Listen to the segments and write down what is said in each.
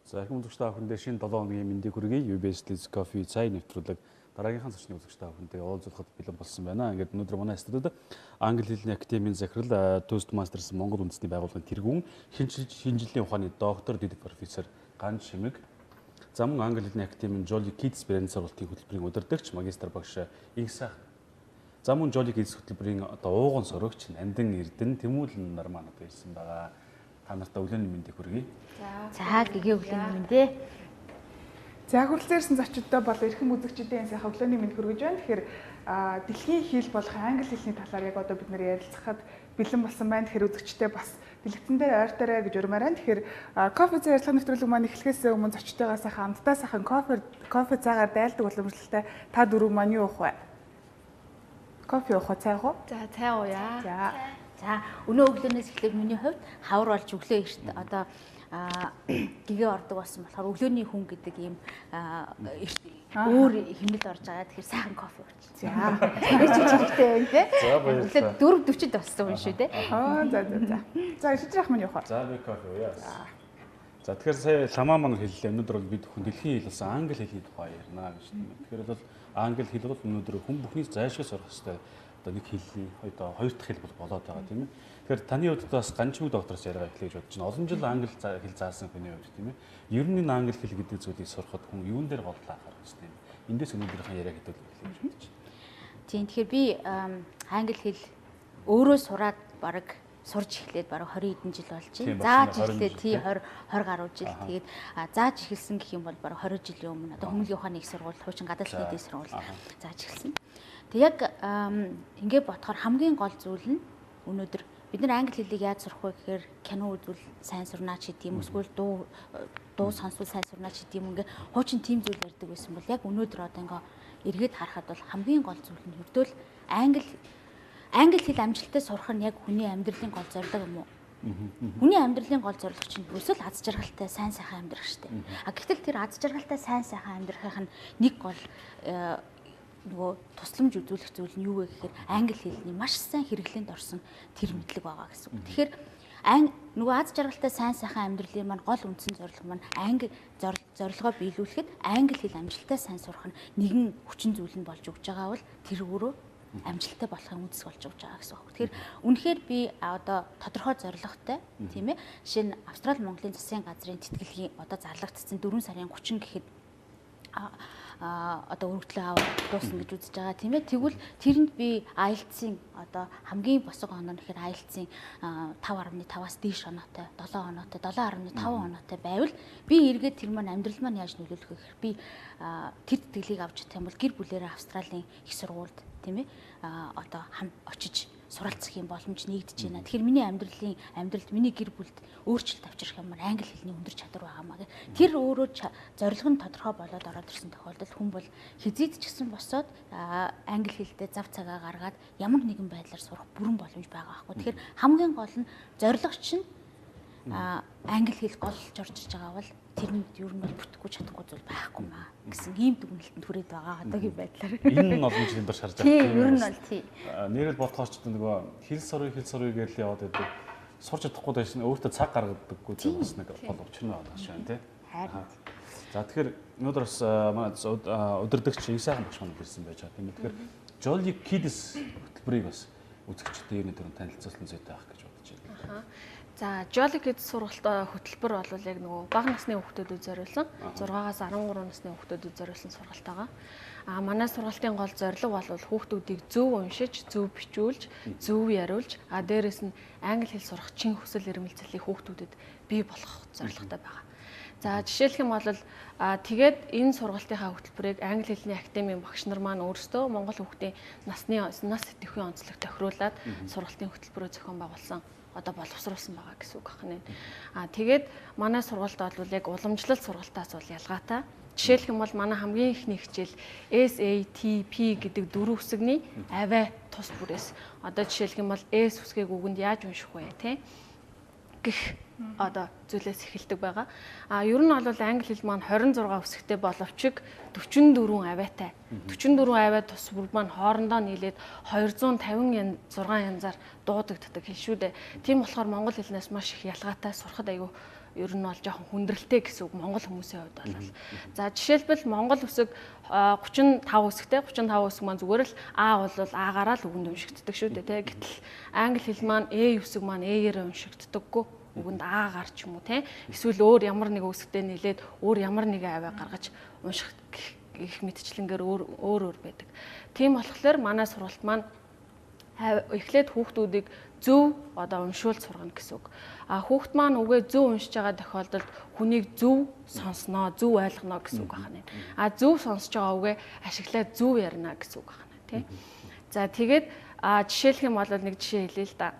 За их үзэгч та бүхэндээ шинэ 7 хоногийн мэндийг хүргэе. UBS Liz Coffee цай нэвтрүүлэг дараагийнхаа зочны үзэгч та бүхэндээ уулзахад бэлэн болсон байна. Ингээд өнөөдөр манай студиуд Англи хэлний академийн захирал Toastmasters Монгол үндэсний байгууллагын тэргүүн шинжилгээ ухааны доктор дэд профессор Ган Шимэг, за мөн Англи хэлний академийн Jolly Kids брэнд сургалтын хөтөлбөрийн удирдагч магистр багш Инсах, за мөн Jolly Kids хөтөлбөрийн ууган сурагч Нандин Эрдэнэ Тэмүүлэн нар манад ирсэн байгаа. Та нартай өглөөний мэндийг хүргэе. За гэгээ өглөөний мэндээ. За хүрэлцээрсэн зочдтой бол эрхэм үзэгчдийн сайхан өглөөний мэнд хүргэж байна. Тэгэхээр дэлхийн хэл болох англи хэлний талаар яг одоо бид нэр ярилцахад бэлэн болсон байна. Тэгэхээр үзэгчтэй бас дэлгэцэн дээр ойртоорой гэж урмаар байна. Тэгэхээр кофе цай ярилцлага нэвтрүүлэг маань эхлэхээс өмнө зочдтойгоо сайхан амттай сайхан кофе цайгаар дайлдаг уламжлалтай та дөрөв маань юу уух вэ? Кофе уух уу, цай уух уу? За цай ууя. За өнөө өглөөнөөс эхлээд миний хувьд хавар болж өглөө эрт одоо гэгээ ордог болсон болохоор өглөөний хүн гэдэг ийм өөр хэмнэл орж байгаа. Тэгэхээр сайхан кофе ууч. За чичигтэй байна те. Өглөө 4:40-д болсон юм шүү те. За шидрах маань явах. За би кофе ууя. За тэгэхээр сая ламаа маань хэллээ. Өнөөдөр бол бид хүн дэлхийн хэл болсон англи хэлний тухай ярина гэж тийм. Тэгэхээр бол англи хэл бол өнөөдөр хүн бүхний зайлшгүй сурах хэрэгтэй. Нэг хэлний хоёр дахь хэл бол болоод байгаа тийм ээ. Тэгэхээр таны хувьд бас ганчмаг доктороос яриага эхлэж бодож байна. Олон жил англи хэл заасан хүний хувьд тийм ээ. Ер нь англи хэл гэдэг зүйлийг сурахад хүн юун дээр голлоо анхаарах хэрэгтэй юм. Эндээс өнөөдрийнхээ яриаг хэдүүл эхлэж бодож байна. Тийм тэгэхээр би англи хэл өөрөө сураад баг сурж эхлээд бараг 20 хэдэн жил болж байна. Зааж эхлээд тий 20 гаруй жил. Тэгээд зааж эхэлсэн гэх юм бол бараг 20 жилийн өмнө одоо хүмүүлийн ухааны их сургууль, хуучин гадаад хэлний дэд сургууль зааж эхэлсэн. Тэг яг ингээд бодохоор хамгийн гол зүйл нь өнөөдөр бид нар англи хэлийг яаж сурах вэ гэхээр кино үзвэл сайн сурнаа ч гэдэм эсвэл дуу сонсвол сайн сурнаа ч гэдэм ингээд хуучин тийм зүйл ярьдаг байсан бол яг өнөөдөр одоо ингээд эргээд харахад бол хамгийн гол зүйл нь хөвдөл англи хэл амжилттай сурах нь яг хүний амьдралын гол зорилго юм уу? Хүний амьдралын гол зорилго чинь өсөл аз жаргалтай сайн сайхан амьдрах штеп. Гэтэл тэр аз жаргалтай сайн сайхан амьдрахын нэг гол нөгөө тусламж үзүүлэх зүйл нь юу вэ гэхээр англи хэлний маш сайн хэрэглээнд орсон тэр мэдлэг байгаа гэсэн үг. Тэгэхээр нөгөө аз жаргалтай сайн сайхан амьдралын маань гол үндсэн зорилго маань англи зорилгоо биелүүлэхэд англи хэл амжилттай сайн сурах нь нэгэн хүчин зүйл нь болж өгч байгаа бол тэр өөрөө амжилттай болохын үндэс болж өгч байгаа гэсэн үг. Тэгэхээр үнэхээр би одоо тодорхой зорилготой тийм ээ. Жишээ нь Австрали Монголын засгийн газрын тэтгэлгийн одоо зарлагдсан 4 сарын 30 гэхэд одоо өргөдлөө аваад дуусна гэж үзэж байгаа тийм ээ. Тэгвэл тэрэнд би IELTS-ийн одоо хамгийн босго оноо нэхэр IELTS-ийн 5.5-аас дээш оноотой, 7 оноотой, 7.5 оноотой байвал би эргээд тэр маань амьдрал маань яаж нөлөөлөх вэ гэхээр би тэр тэтгэлийг авч чадах юм бол гэр бүлээрээ Австралийн их сургуульд тийм ээ одоо очиж суралцах юм боломж нэгдэж байна. Тэгэхээр миний амьдралд миний гэр бүлд өөрчлөлт авчрах юм англи хэлний өндөр чадвар байгаамаа гэх. Тэр өөрөө зорилго нь тодорхой болоод ороод ирсэн тохиолдолд хүн бол хизээд ч гэсэн босоод англи хэлдээ зав цагаа гаргаад ямар нэгэн байдлаар сурах бүрэн боломж байгаа байхгүй. Тэгэхээр хамгийн гол нь зорилго чинь англи хэл голж орж иж байгаа бол тэрэнд ер нь бол бүтэхгүй чадахгүй зүйл байхгүй маа гэсэн ийм дүгнэлтэнд хүрээд байгаа одоогийн байдлаар. Энэ нь олон жилийн турш харж байгаа. Тийм ер нь бол тийм. Нэрэл бодхооч нөгөө хэл сурыг гэж яваад байдаг. Сурч чадахгүй байсан өөртөө цаг гаргадаггүй зүйл бас нэг гол учир нь байгаа шүү дээ, тий. Харин. За тэгэхээр өнөөдөр бас манай удирдагч Инсайхан багш маань ирсэн байж байгаа тийм. Тэгэхээр Jolly Kids хөтөлбөрийг бас үзэгчдэд ер нь танилцуулсан зүйтэй авах гэж бодож байна. За Jolly Kids сургалт хөтөлбөр бол яг нөгөө бага насны хүүхдүүдэд зориулсан 6-аас 13 насны хүүхдүүдэд зориулсан сургалт байгаа. Манай сургалтын гол зорилго бол хүүхдүүдийг зөв уншиж, зөв бичүүлж, зөв яриулж, дээрэс нь англи хэл сурах чин хүсэл эрмэлзлийг хүүхдүүдэд бий болгох зорилготой байгаа. За жишээлх юм бол тэгээд энэ сургалтынхаа хөтөлбөрийг англи хэлний академийн багш нар маань өөрсдөө Монгол хүүхдийн нас сэтгэхүйн онцлог тохируулаад сургалтын хөтөлбөрөө зохион байгуулсан одоо боловсруулсан байгаа гэсэн үг байна. Тэгээд манай сургалт бол яг уламжлалт сургалтаас бол ялгаатай. Жишээлх юм бол манай хамгийн ихний хичээл SATP гэдэг дөрвөн үсэгний авиа тус бүрээс одоо жишээлх юм бол S үсгийг үгэнд яаж унших вэ те гэх одоо зүйлээс эхэлдэг байгаа. Ер нь бол англи хэл маань 26 үсэгтэй боловч 44 авиатай. 44 авиа тус бүр маань хоорондоо нийлээд 256 янзаар дуудагддаг хэл шүү дээ. Тийм болохоор монгол хэлнээс маш их ялгаатай сурахад аюу ер нь бол жоохон хүндрэлтэй гэсэн үг Монгол хүмүүсийн хувьд бол. За жишээлбэл Монгол үсэг 35 үсэгтэй 35 үсэг маань зүгээр л А бол А-гаараа л үгэнд уншигддаг шүү дээ тий. Гэтэл англи хэл маань A үсэг маань A-ээр уншигддаггүй. Үгэнд А-гаар ч юм уу тий. Эсвэл өөр ямар нэг үсэгтэй нийлээд өөр ямар нэг аваа гаргаж унших их мэдчлэнгээр өөр байдаг. Тийм болохоор манай сургалт маань эхлээд хүүхдүүдийг зөв одоо уншуулж сургана гэсэн үг. А хүүхд маань үгээ зөв уншиж байгаа тохиолдолд хүнийг зөв сонсноо, зөв ойлгоно гэсэн үг байна. А зөв сонсож байгаа үгээ ашиглаад зөв ярина гэсэн үг байна, тий. За тэгээд жишээлх юм бол нэг жишээ хэлье л да.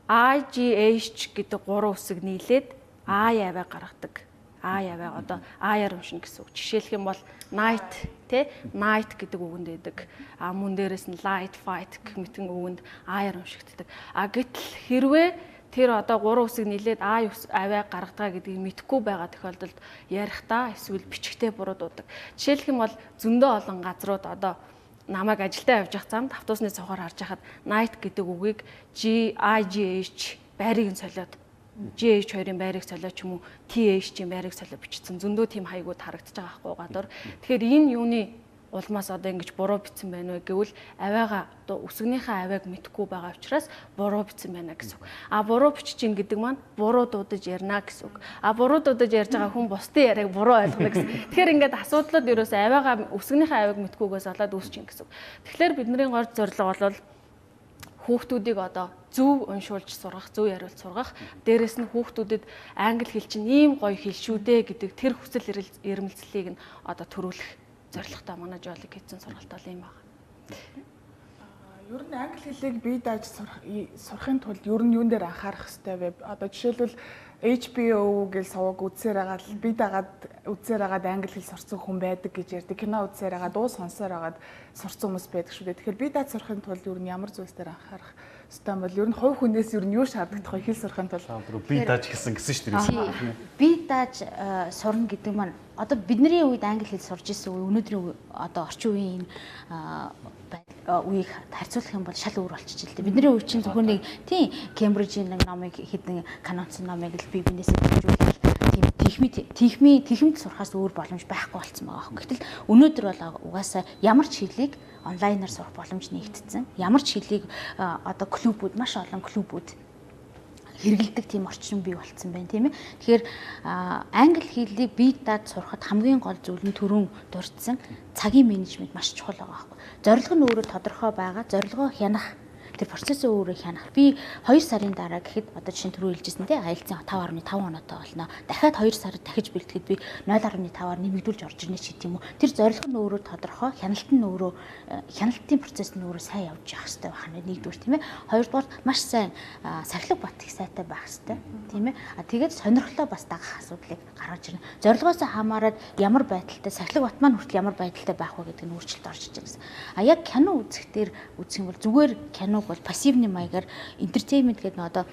IGH гэдэг 3 үсэг нийлээд А яваа гаргадаг. А яваа одоо А-яар уншина гэсэн үг. Жишээлх юм бол night тий night гэдэг үгэнд байдаг. А мөн дээрэс нь light fight гэх мэтэн үгэнд А-яар уншигддаг. А гэтэл хэрвээ тэр одоо 3 үсэг нийлээд А аваа гаргадаг гэдгийг мэдэхгүй байгаа тохиолдолд ярихдаа эсвэл бичгтээ буруу дуудаг. Жишээлх юм бол зөндөө олон газрууд одоо намайг ажилдаа явж явах замд автобусны цонхоор харж байхад night гэдэг үгийг GIGH байрыг нь солиод GH2-ын байрыг солиод ч юм уу TH-ийн байрыг солиод бичсэн. Зөндөө тийм хаягууд харагдаж байгаа байхгүй гадуур. Тэгэхээр энэ юуны улмаас одоо ингэж буруу бичсэн байна вэ гэвэл авиагаа одоо үсгнийхээ авиаг мэдэхгүй байгаа учраас буруу бичсэн байна гэсэн үг. А буруу бичиж ин гэдэг маань буруу дуудаж ярина гэсэн үг. А буруу дуудаж ярьж байгаа хүн бусдын яриаг буруу ойлгоно гэсэн. Тэгэхээр ингээд асуудлууд ерөөсөө авиагаа үсгнийхээ авиаг мэдэхгүйгээс болоод үүсч ин гэсэн үг. Тэгэхээр бидний гол зорилго бол хүүхдүүдийг одоо зөв уншуулж сургах, зөв яриулж сургах. Дээрэс нь хүүхдүүдэд англи хэл чинь ийм гоё хэл шүү дээ гэдэг тэр хүсэл эрмэлзлийг нь одоо төрүүлэх зорилготой манай жолыг хийсэн сургалт бол юм байна. Ер нь англи хэлийг бие дааж сурахын тулд ер нь юун дээр анхаарах хэрэгтэй вэ? Одоо жишээлбэл HBO гэж суваг үзсээр агаад бие дагаад үзсээр агаад англи хэл сурсан хүн байдаг гэж ярьдаг. Кино үзсээр агаад дуу сонсоор агаад сурсан хүмүүс байдаг шүү дээ. Тэгэхээр бие дааж сурахын тулд ер нь ямар зүйлс дээр анхаарах хэрэгтэй юм бол ер нь хувь хүнээс ер нь юу шаардлагатай вэ? Хэл сурахын тулд бие дааж гэсэн шүү дээ. Бие дааж сурна гэдэг маань одоо бидний үед англи хэл сурж исэн үе өнөөдрийн одоо орчин үеийн үеийг харьцуулах юм бол шал өөр болчихж л дээ. Бидний үе чинь зөвхөн нэг тийм Кембрижийн нэг номыг хэдэн канонцын номыг л бие биенээсээ бичүүлэх тийм техмэд сурахаас өөр боломж байхгүй болсон байгаа. Гэтэл өнөөдөр бол угаасаа ямар ч хэлийг онлайнаар сурах боломж нэгтсэн. Ямар ч хэлийг одоо клубүүд маш олон клубүүд хэрэгэлдэг тийм орчин бий болцсон байна тийм ээ. Тэгэхээр англи хэлийг бие дааж сурахад хамгийн гол зүйл нь түрүүн дурдсан цагийн менежмент маш чухал байгаа байхгүй. Зорилго нь өөрөө тодорхой байгаа. Зорилгоо хянах тэр процессыг өөрөө хянах. Би 2 сарын дараа гэхэд одоо жишээ нь түрүү хэлжсэн тийм IELTS-ийн 5.5 оноотой болно. Дахиад 2 сард дахиж бэлтгэхэд би 0.5-аар нэмэгдүүлж орж ирнэ ч гэдэм үү. Тэр зорилго нь өөрөө тодорхой, хяналтын процесс нь өөрөө сайн явж явах хэрэгтэй байна. Нэгдүгээр тийм ээ. Хоёрдугаар маш сайн сахилга бат их сайтай байх хэрэгтэй тийм ээ. Тэгээд сонирхлоо бас дагах асуудлыг гаргаж ирнэ. Зорилгоос хамаарат ямар байдалтай сахилга бат маань хүртэл ямар байдалтай байх вэ гэдэг нь өөрчлөлт орж иж байгаа гэсэн. А яг кино үзэхдээ үзэх юм бол зүгээр кино бол пассивны маягаар entertainment гэдэг нь одоо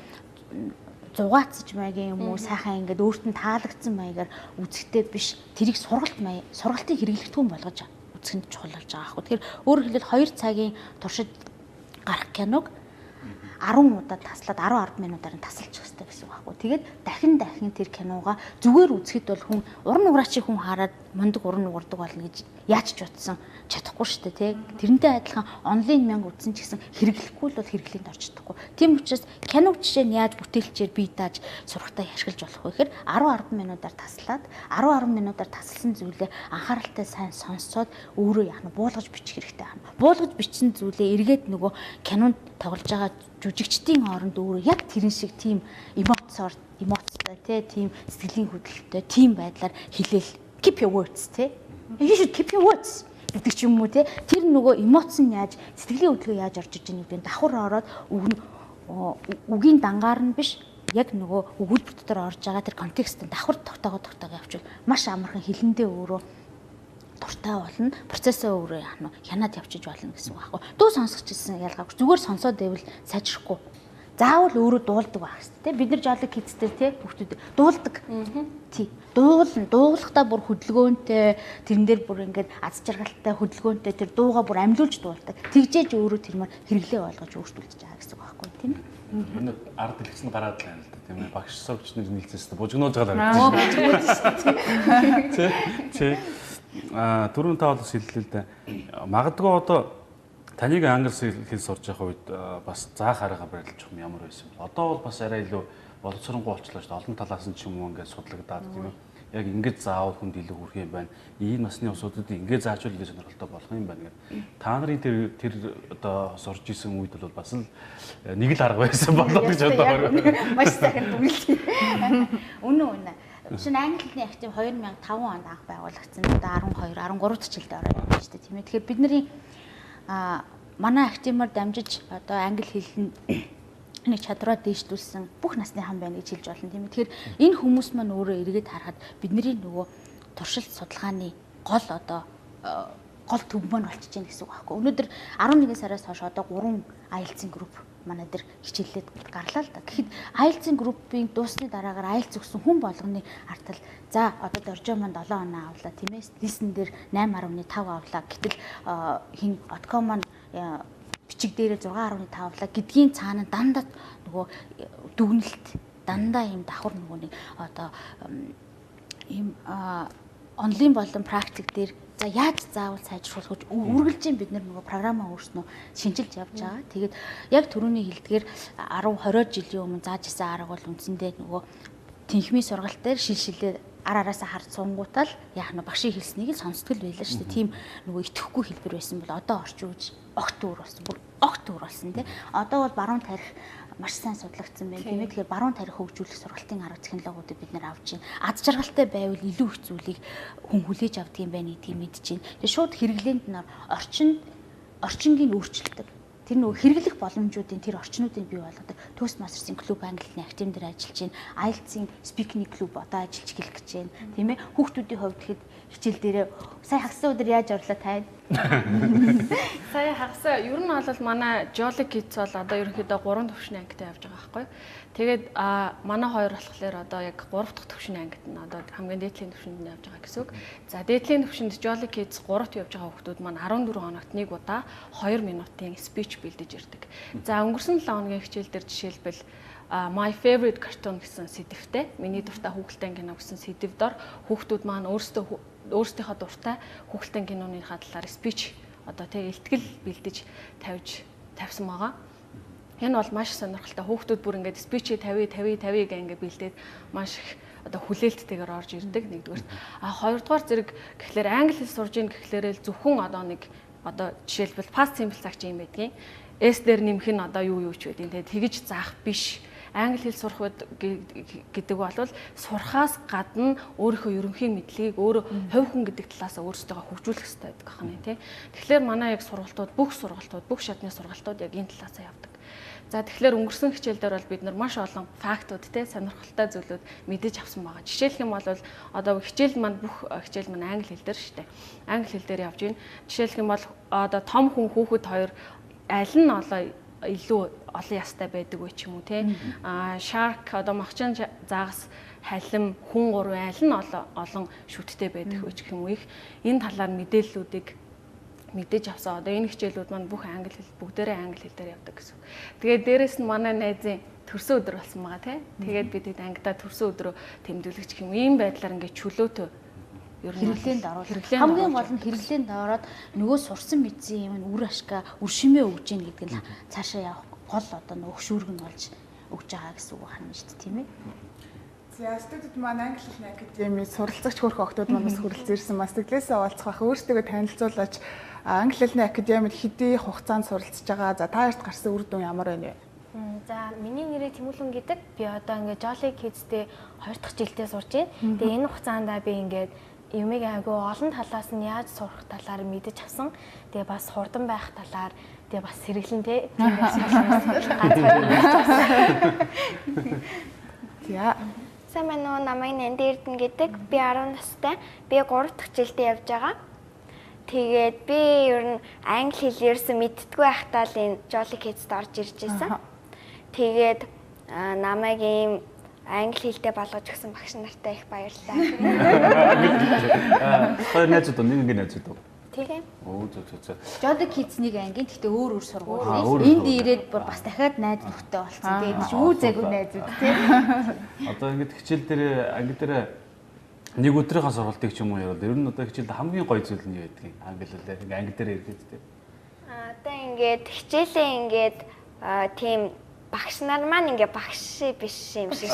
зугаацж маягийн юм уу сайхан ингээд өөрт нь таалагдсан маягаар үзэхтэй биш тэрийг сургалтын хэрэглэгдэхүүн болгож үзэх нь чухал болж байгаа аахгүй. Тэгэхээр өөрөөр хэлбэл 2 цагийн туршид гарах киног 10 удаа таслаад 10 минутаар нь тасалчих хэрэгтэй гэсэн үг байхгүй. Тэгээд дахин тэр киногаа зүгээр үзэхэд бол хүн уран нуграачийн хүн хараад мундаг уран нугардаг болно гэж яаж ч утсан чадахгүй шүү дээ тий. Тэрнтэй адилхан онлайн мянга үзсэн ч гэсэн хэрэглэхгүй л бол хэрэглээнд орж чадахгүй. Тийм учраас киног жишээ нь яаж бүтээлчээр бие дааж сурахтаа ашиглаж болох вэ гэхээр 10 минутаар таслаад 10 минутаар тасалсан зүйлээ анхааралтай сайн сонсоод өөрөө яах нь буулгаж бичих хэрэгтэй байна. Буулгаж бичсэн зүйлээ эргээд нөгөө кинонд тоглож байгаа жүжигчдийн хооронд өөрөө яг тэрэн шиг тийм эмоцтой тийм сэтгэлийн хөдлөлтөй тийм байдлаар хэлээл keep your words тий. You should keep your words гэдэг ч юм уу тий. Тэр нөгөө эмоц нь яаж сэтгэлийн хөдөлгөөн яаж орж иж байгаа нэг давхар ороод үгийн дангаар нь биш яг нөгөө өгүүлбэр дотор орж байгаа тэр контекстын давхар тогтоогоо явуул маш амархан хэлэндээ өөрөө дуртай болно. Процессоо өөрөө яах нь хянаад явчих болно гэсэн үг аахгүй. Дуу сонсгочсэн ялгаагүй. Зүгээр сонсоод байвал сайжрахгүй. заавал өөрөө дуулдаг байх хэрэгтэй тий. Бид нар Jolly Kids-тэй тий хүүхдүүд дуулдаг. Тий. Дуулахдаа бүр хөдөлгөөнтэй тэрэн дээр бүр ингээд аз жаргалтай хөдөлгөөнтэй тэр дуугаа бүр амлиулж дуулдаг. Тэгжээж өөрөө тэр мөр хэрэглээ болгож өөрчлөлдөж байгаа гэсэн үг байхгүй тийм ээ. Энэ ард дэлгэцэн гараад байна л да тийм ээ. Багш сурагч нар нийлцээс бужигнуулж байгаа л тий. Түрүүн та бас хэллээ л да. Магадгүй одоо таныг англи хэл сурж явах үед бас заах арга барилж юм ямар байсан бэ? Одоо бол бас арай илүү боловсронгуй болчлоо шүү дээ. Олон талаас нь ч юм уу ингээд судлагдаад тийм ээ. Яг ингээд заавал хүнд илүү хүрх юм байна. Ийм насны усуудад ингээд заачвал гэж сонирхолтой болох юм байна гэдэг. Та нарын тэр одоо сурж исэн үед бол бас л нэг л арга байсан болоо гэж боддог. Маш сайхан дүгнэлт. Үнэн. Жишээ нь англи хэлний актив 2005 онд анх байгуулагдсан. Одоо 12, 13 дахь жилдээ ороод байна шүү дээ. Тийм ээ. Тэгэхээр бид нарын манай активаар дамжиж одоо англи хэлний нэг чадвараа дээшлүүлсэн бүх насны хан байна гэж хэлж болно тийм ээ. Тэгэхээр энэ хүмүүс маань өөрөө эргээд харахад бидний нөгөө туршилт судалгааны гол төв маань болчихж байна гэсэн үг байхгүй. Өнөөдөр 11 сараас хойш одоо 3 IELTS-ийн групп манай дээр хичээллээд гарлаа л да. Тэгэхэд IELTS-ийн группийн дуусны дараагаар IELTS өгсөн хүн болгоны артал за одоо доржоо маань 7 оноо авлаа тийм ээ. Листен дээр 8.5 авлаа. Гэтэл хин Отком маань бичиг дээрээ 6.5 авлаа гэдгийн цаана дандаа нөгөө дүгнэлт дандаа юм давхар нөгөө нэг одоо ийм онлайн болон практик дээр за яаж заавал сайжруулах гэж үргэлжлэн бид нөгөө програмаа өөрснөө шинжилж явж байгаа. Тэгээд яг түрүүний хэлдгээр 10-20 жилийн өмнө зааж исэн арга бол үндсэндээ нөгөө тэнхмийн сургалт дээр шилжүүлээд араасаа харж сунгуутал яах нь багшийн хэлснийг л сонсдгол байлаа шүү дээ. Тийм нөгөө итгэхгүй хэлбэр байсан бол одоо орчин үеж огт өөр болсон. Бүр огт өөр болсон тий. Одоо бол баруун тарих маш сайн судлагдсан байна. Тийм ээ. Тэгэхээр баруун тарих хөгжүүлэх сургалтын арга технологиудыг бид нэр авч байна. Аз жаргалтай байвал илүү их зүйлийг хүн хүлээж авдаг юм байна гэдгийг мэдж байна. Тэгээ шууд хэрэглээнд нь орчингийн өөрчлөлт. Тэр нөгөө хэрэглэх боломжуудын тэр орчнуудыг бий болгодог. Toastmasters-ийн клуб англи хэлний актив дээр ажиллаж байна. IELTS-ийн speaking клуб одоо ажиллаж эхэлэх гэж байна. Тийм ээ. Хүүхдүүдийн хувьд тэгэхэд хичээл дээрээ сая хагас өдөр яаж орлоо тань? Сая хагас ер нь бол манай Jolly Kids бол одоо ерөнхийдөө 3 төвшний ангитай явж байгаа байхгүй. Тэгээд манай хоёр болохоор одоо яг 3 дахь төвшний ангид нь одоо хамгийн дээдлийн төвшөнд нь явж байгаа гэсэн үг. За дээдлийн төвшөнд Jolly Kids 3-т явж байгаа хүүхдүүд маань 14 хоногт нэг удаа 2 минутын speech бэлдэж ирдэг. За өнгөрсөн 7 хоногийн хичээл дээр жишээлбэл My favorite cartoon гэсэн сэдвтэй миний дуртай хүүхэлдэйн кино гэсэн сэдв дор хүүхдүүд маань өөрсдийнхөө дуртай хүүхэлдэйн киноныхаа талаар speech одоо тэг илтгэл бэлдэж тавьсан байгаа. Энэ бол маш сонирхолтой. Хүүхдүүд бүр ингээд speech 50 гэх ингээд бэлдээд маш их одоо хүлээлттэйгээр орж ирдэг нэгдүгээр. Хоёрдугаар зэрэг гэхлээр англи хэл сурж ийн гэхлээрэл зөвхөн одоо нэг одоо жишээлбэл past simple цаг чинь юм байдгийн. S дээр нэмэх нь одоо юу ч байдیں۔ Тэгэж заах биш. Англи хэл сурах гэдэг бол сурахаас гадна өөрийнхөө ерөнхий мэдлэгийг өөрөө хувь хүн гэдэг талаас өөрсдөө хөгжүүлэх хэрэгтэй байдаг байна тий. Тэгэхээр манай яг сургалтууд бүх шатны сургалтууд яг энэ талаас явдаг. За тэгэхээр өнгөрсөн хичээл дээр бол бид нар маш олон фактууд тий сонирхолтой зүйлүүд мэдэж авсан байгаа. Жишээлх юм бол одоо хичээл маань бүх хичээл маань англи хэл дээр шүү дээ. Англи хэл дээр явж байна. Жишээлх юм бол одоо том хүн хүүхэд хоёр аль нь одоо илүү олон ястай байдаг вэ ч юм уу те shark одоо махчин заагас халим хүн гурван аль нь олон шүттэй байдаг вэ ч юм уу их энэ талаар мэдээллүүдийг мэдээж авсан. Одоо энэ хичээлүүд маань бүх англи хэл бүгдээрээ англи хэл дээр явдаг гэсэн. Тэгээд дээрэс нь манай найзын төрсөн өдөр болсон байгаа те. Тэгээд бид ангидаа төрсөн өдрөө тэмдэглэж гэх юм ийм байдлаар ингээд чөлөөтэй хэрэглээнд оруулах. Хамгийн гол нь хэрэглээнд ороод нөгөө сурсан мэдсэн юм үр ашгаа, үр шимээ өгж ийн гэдэг нь цаашаа явах гол одоо нөгөө хөшүүрэг нь болж өгж байгаа гэсэн үг байна шүү дээ, тийм ээ. За студид маань англи хэлний академид суралцагч хөрх октод манаас хүрэлцээрсэн бас тэглээсээ уулзах бах өөрсдөө танилцуулаач англи хэлний академид хэдий хугацаанд суралцж байгаа. За та ярт гарсан үр дүн ямар байна вэ? За миний нэрээ Тэмүүлэн гэдэг. Би одоо ингээд Jolly Kids-тэй 2 дахь жилдээ сурж байна. Тэгээ энэ хугацаанд би ингээд юмыг айгүй олон талаас нь яаж сурах талаар мэдэж авсан. Тэгээ бас хурдан байх талаар тэгээ бас сэргэлэн тий. За. Сайн байна уу? Намайг Нэнди Эрдэнэ гэдэг. Би 10 настай. Би 3 дахь жилдээ явж байгаа. Тэгээд би ер нь англи хэл ерөөсөө мэддэггүй байхдаа л энэ Jolly Kids-д орж ирж байсан. Тэгээд намайг ийм англи хэлтэй болгож өгсөн багш нартай их баярлалаа. Хоёр найзууд нэг ингэ найзууд уу? Тийм. Оо зөв. Jolly Kids- нэг ангийн гэхдээ өөр сургууль. Энд ирээд бас дахиад найз нөхдөд болсон. Тэгээд ч үүзээгүй найзууд тийм. Одоо ингэ хичээл дээр анги дээр нэг өдрийнхөө сургалтыг ч юм уу явал ер нь одоо хичээлд хамгийн гоё зүйл нь юу байдгийг англи хэлээр ингээ анги дээр ирэхэд тийм. Одоо ингээд хичээлээ ингээд тийм багш нар маань ингээ багш биш юм шиг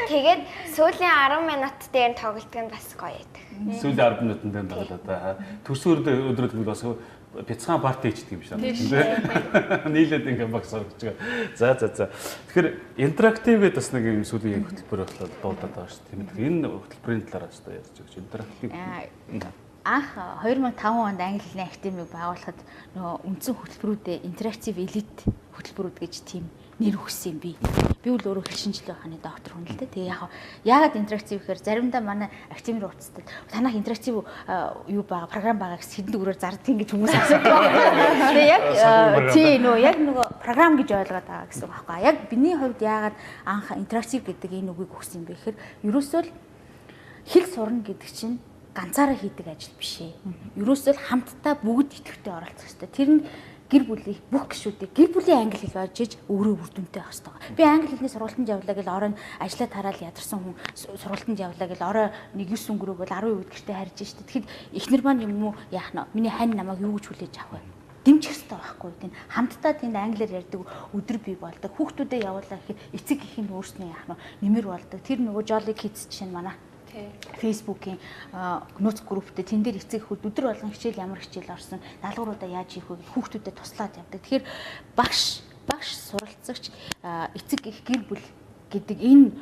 тэгээд сүүлийн 10 минут дээр тоглолтог нь бас гоё байдаг. Сүүлийн 10 минутанд дээр тоглоод төрсөн өдрөд бас бяцхан парти хийдэг юм шиг байна. Нийлээд ингээ багш сурч байгаа. За. Тэгэхээр интерактив гэдэг бас нэг юм сүүлийн хөтөлбөр болоод дуудаад байгаа шүү дээ. Тийм. Энэ хөтөлбөрийн талаар бас ярьж өгч интерактив. Анх 2005 онд англи хэлний академиг байгуулахад нөгөө үндсэн хөтөлбөрүүдэд интерактив элит хөтөлбөрүүд гэж тийм нэр өгсөн юм би. Би бол өөрөө хэл шинжилгээ ухааны доктор хүн л дээ. Тэгээ яагаад интерактив гэхээр заримдаа манай академийн уцтад танах интерактив юу байгаа програм байгаа гэж хэдэн дөрөөр зарддаг гэж хүмүүс асуудаг. Тэгээ яг нөгөө програм гэж ойлгоод байгаа гэсэн үг байхгүй. Яг биний хувьд яагаад анх интерактив гэдэг энэ үгийг өгсөн юм бэ гэхээр ерөөсөө хэл сурна гэдэг чинь ганцаараа хийдэг ажил биш ээ. Ерөөсөө хамтдаа бүгд идэвхтэй оролцох хэрэгтэй. Тэр нь гэр бүлийн бүх гишүүдийг гэр бүлийн англи хэл олж иж өөрөө үр дүнтэй байх хэрэгтэй. Би англи хэлний сургалтанд явлаа гэж оройн ажиллаа тараал ядарсан хүн сургалтанд явлаа гэж орой нэг 9 өнгөрөөгөл 10 үед гэртээ харж штэ. Тэгэхэд эхнэр маань юм уу яах нь миний хань намайг юу гэж хүлээж авах вэ? Дэмжих хэрэгтэй байхгүй тийм хамтдаа тэнд англиар ярьдаг өдөр бий болдог. Хүүхдүүдэд явуулаа гэхэд эцэг эхийн өөрснөө яах нь нэмэр болдог. Тэр нөгөө Jolly Kids жишээ нь манай Facebook-ийн нууц групптэй тэн дээр эцэг хүүд өдөр болгон хичээл ямар хичээл орсон даалгавруудаа яаж хийх вэ гэж хүүхдүүдэд туслаад явдаг. Тэгэхээр багш суралцагч эцэг их гэр бүл гэдэг энэ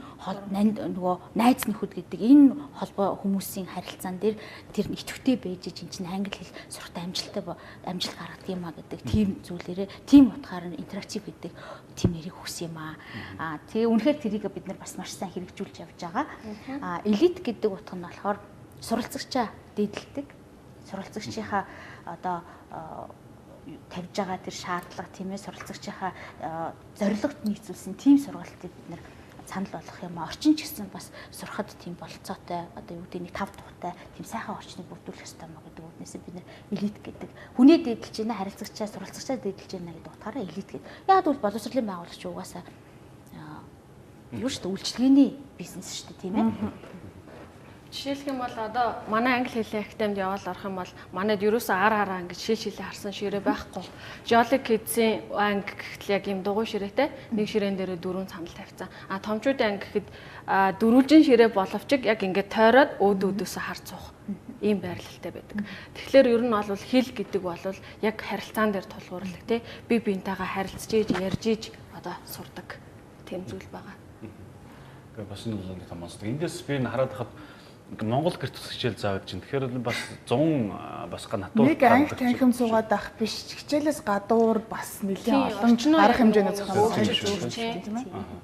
нөгөө найз нөхөд гэдэг энэ холбоо хүмүүсийн харилцаан дээр тэр идэвхтэй байж энэ чинь англи хэл сурахтаа амжилт гаргадаг юм а гэдэг тийм зүйлээрээ тийм утгаар нь интерактив гэдэг тийм нэрийг өгсөн юм а. Тэгээ үнэхээр тэрийг бид нар бас маш сайн хэрэгжүүлж явж байгаа. Элит гэдэг утга нь болохоор суралцагчаа дээдэлдэг. Суралцагчийнхаа одоо тавьж байгаа тэр шаардлага тийм ээ суралцагчийнхаа зорилгот нийцүүлсэн тийм сургалтыг бид нар санал болгох юм. Орчин ч гэсэн бас сурахад тийм болцоотой одоо юу гэдэг нэг 5 тухтай тийм сайхан орчныг бүрдүүлэх ёстой маа гэдэг үгнээсээ бид нэр элит гэдэг. Хүнээ дээдэлж байна, харилцагчаа, суралцагчаа дээдэлж байна гэдэг утгаараа элит гэдэг. Яг бол боловсролын байгуулагч угаасаа юу шүү дээ үйлчлэгээний бизнес шүү дээ тийм ээ. Жишээлх юм бол одоо манай англи хэлний академид яваад орох юм бол манайд ерөөсөө ар ингэж шилжүүлээ харсан ширээ байхгүй. Jolly Kids-ийн анги гэхтэл яг юм дугуй ширээтэй нэг ширээн дээр 4 санал тавьсан. Томчуудын анги гэхэд дөрвөлжин ширээ боловч яг ингээд тойроод өөдөөсөө харж суух ийм байрлалтай байдаг. Тэгэхээр ер нь бол хэл гэдэг бол яг харилцаан дээр тулгуурлаг тий би биентэйгээ харилцаж ийж ярьж ийж одоо сурдаг тийм зүйл байгаа. Гэхдээ бас нэг зүйл томоосдог. Эндээс би хараад хахад Монгол гэр бүл хичээл зааж чинь тэгэхээр бас 100 бас натур нэг анги танхим суугаад авах биш хичээлээс гадуур бас нэлээд олон арга хэмжээний зохион тийм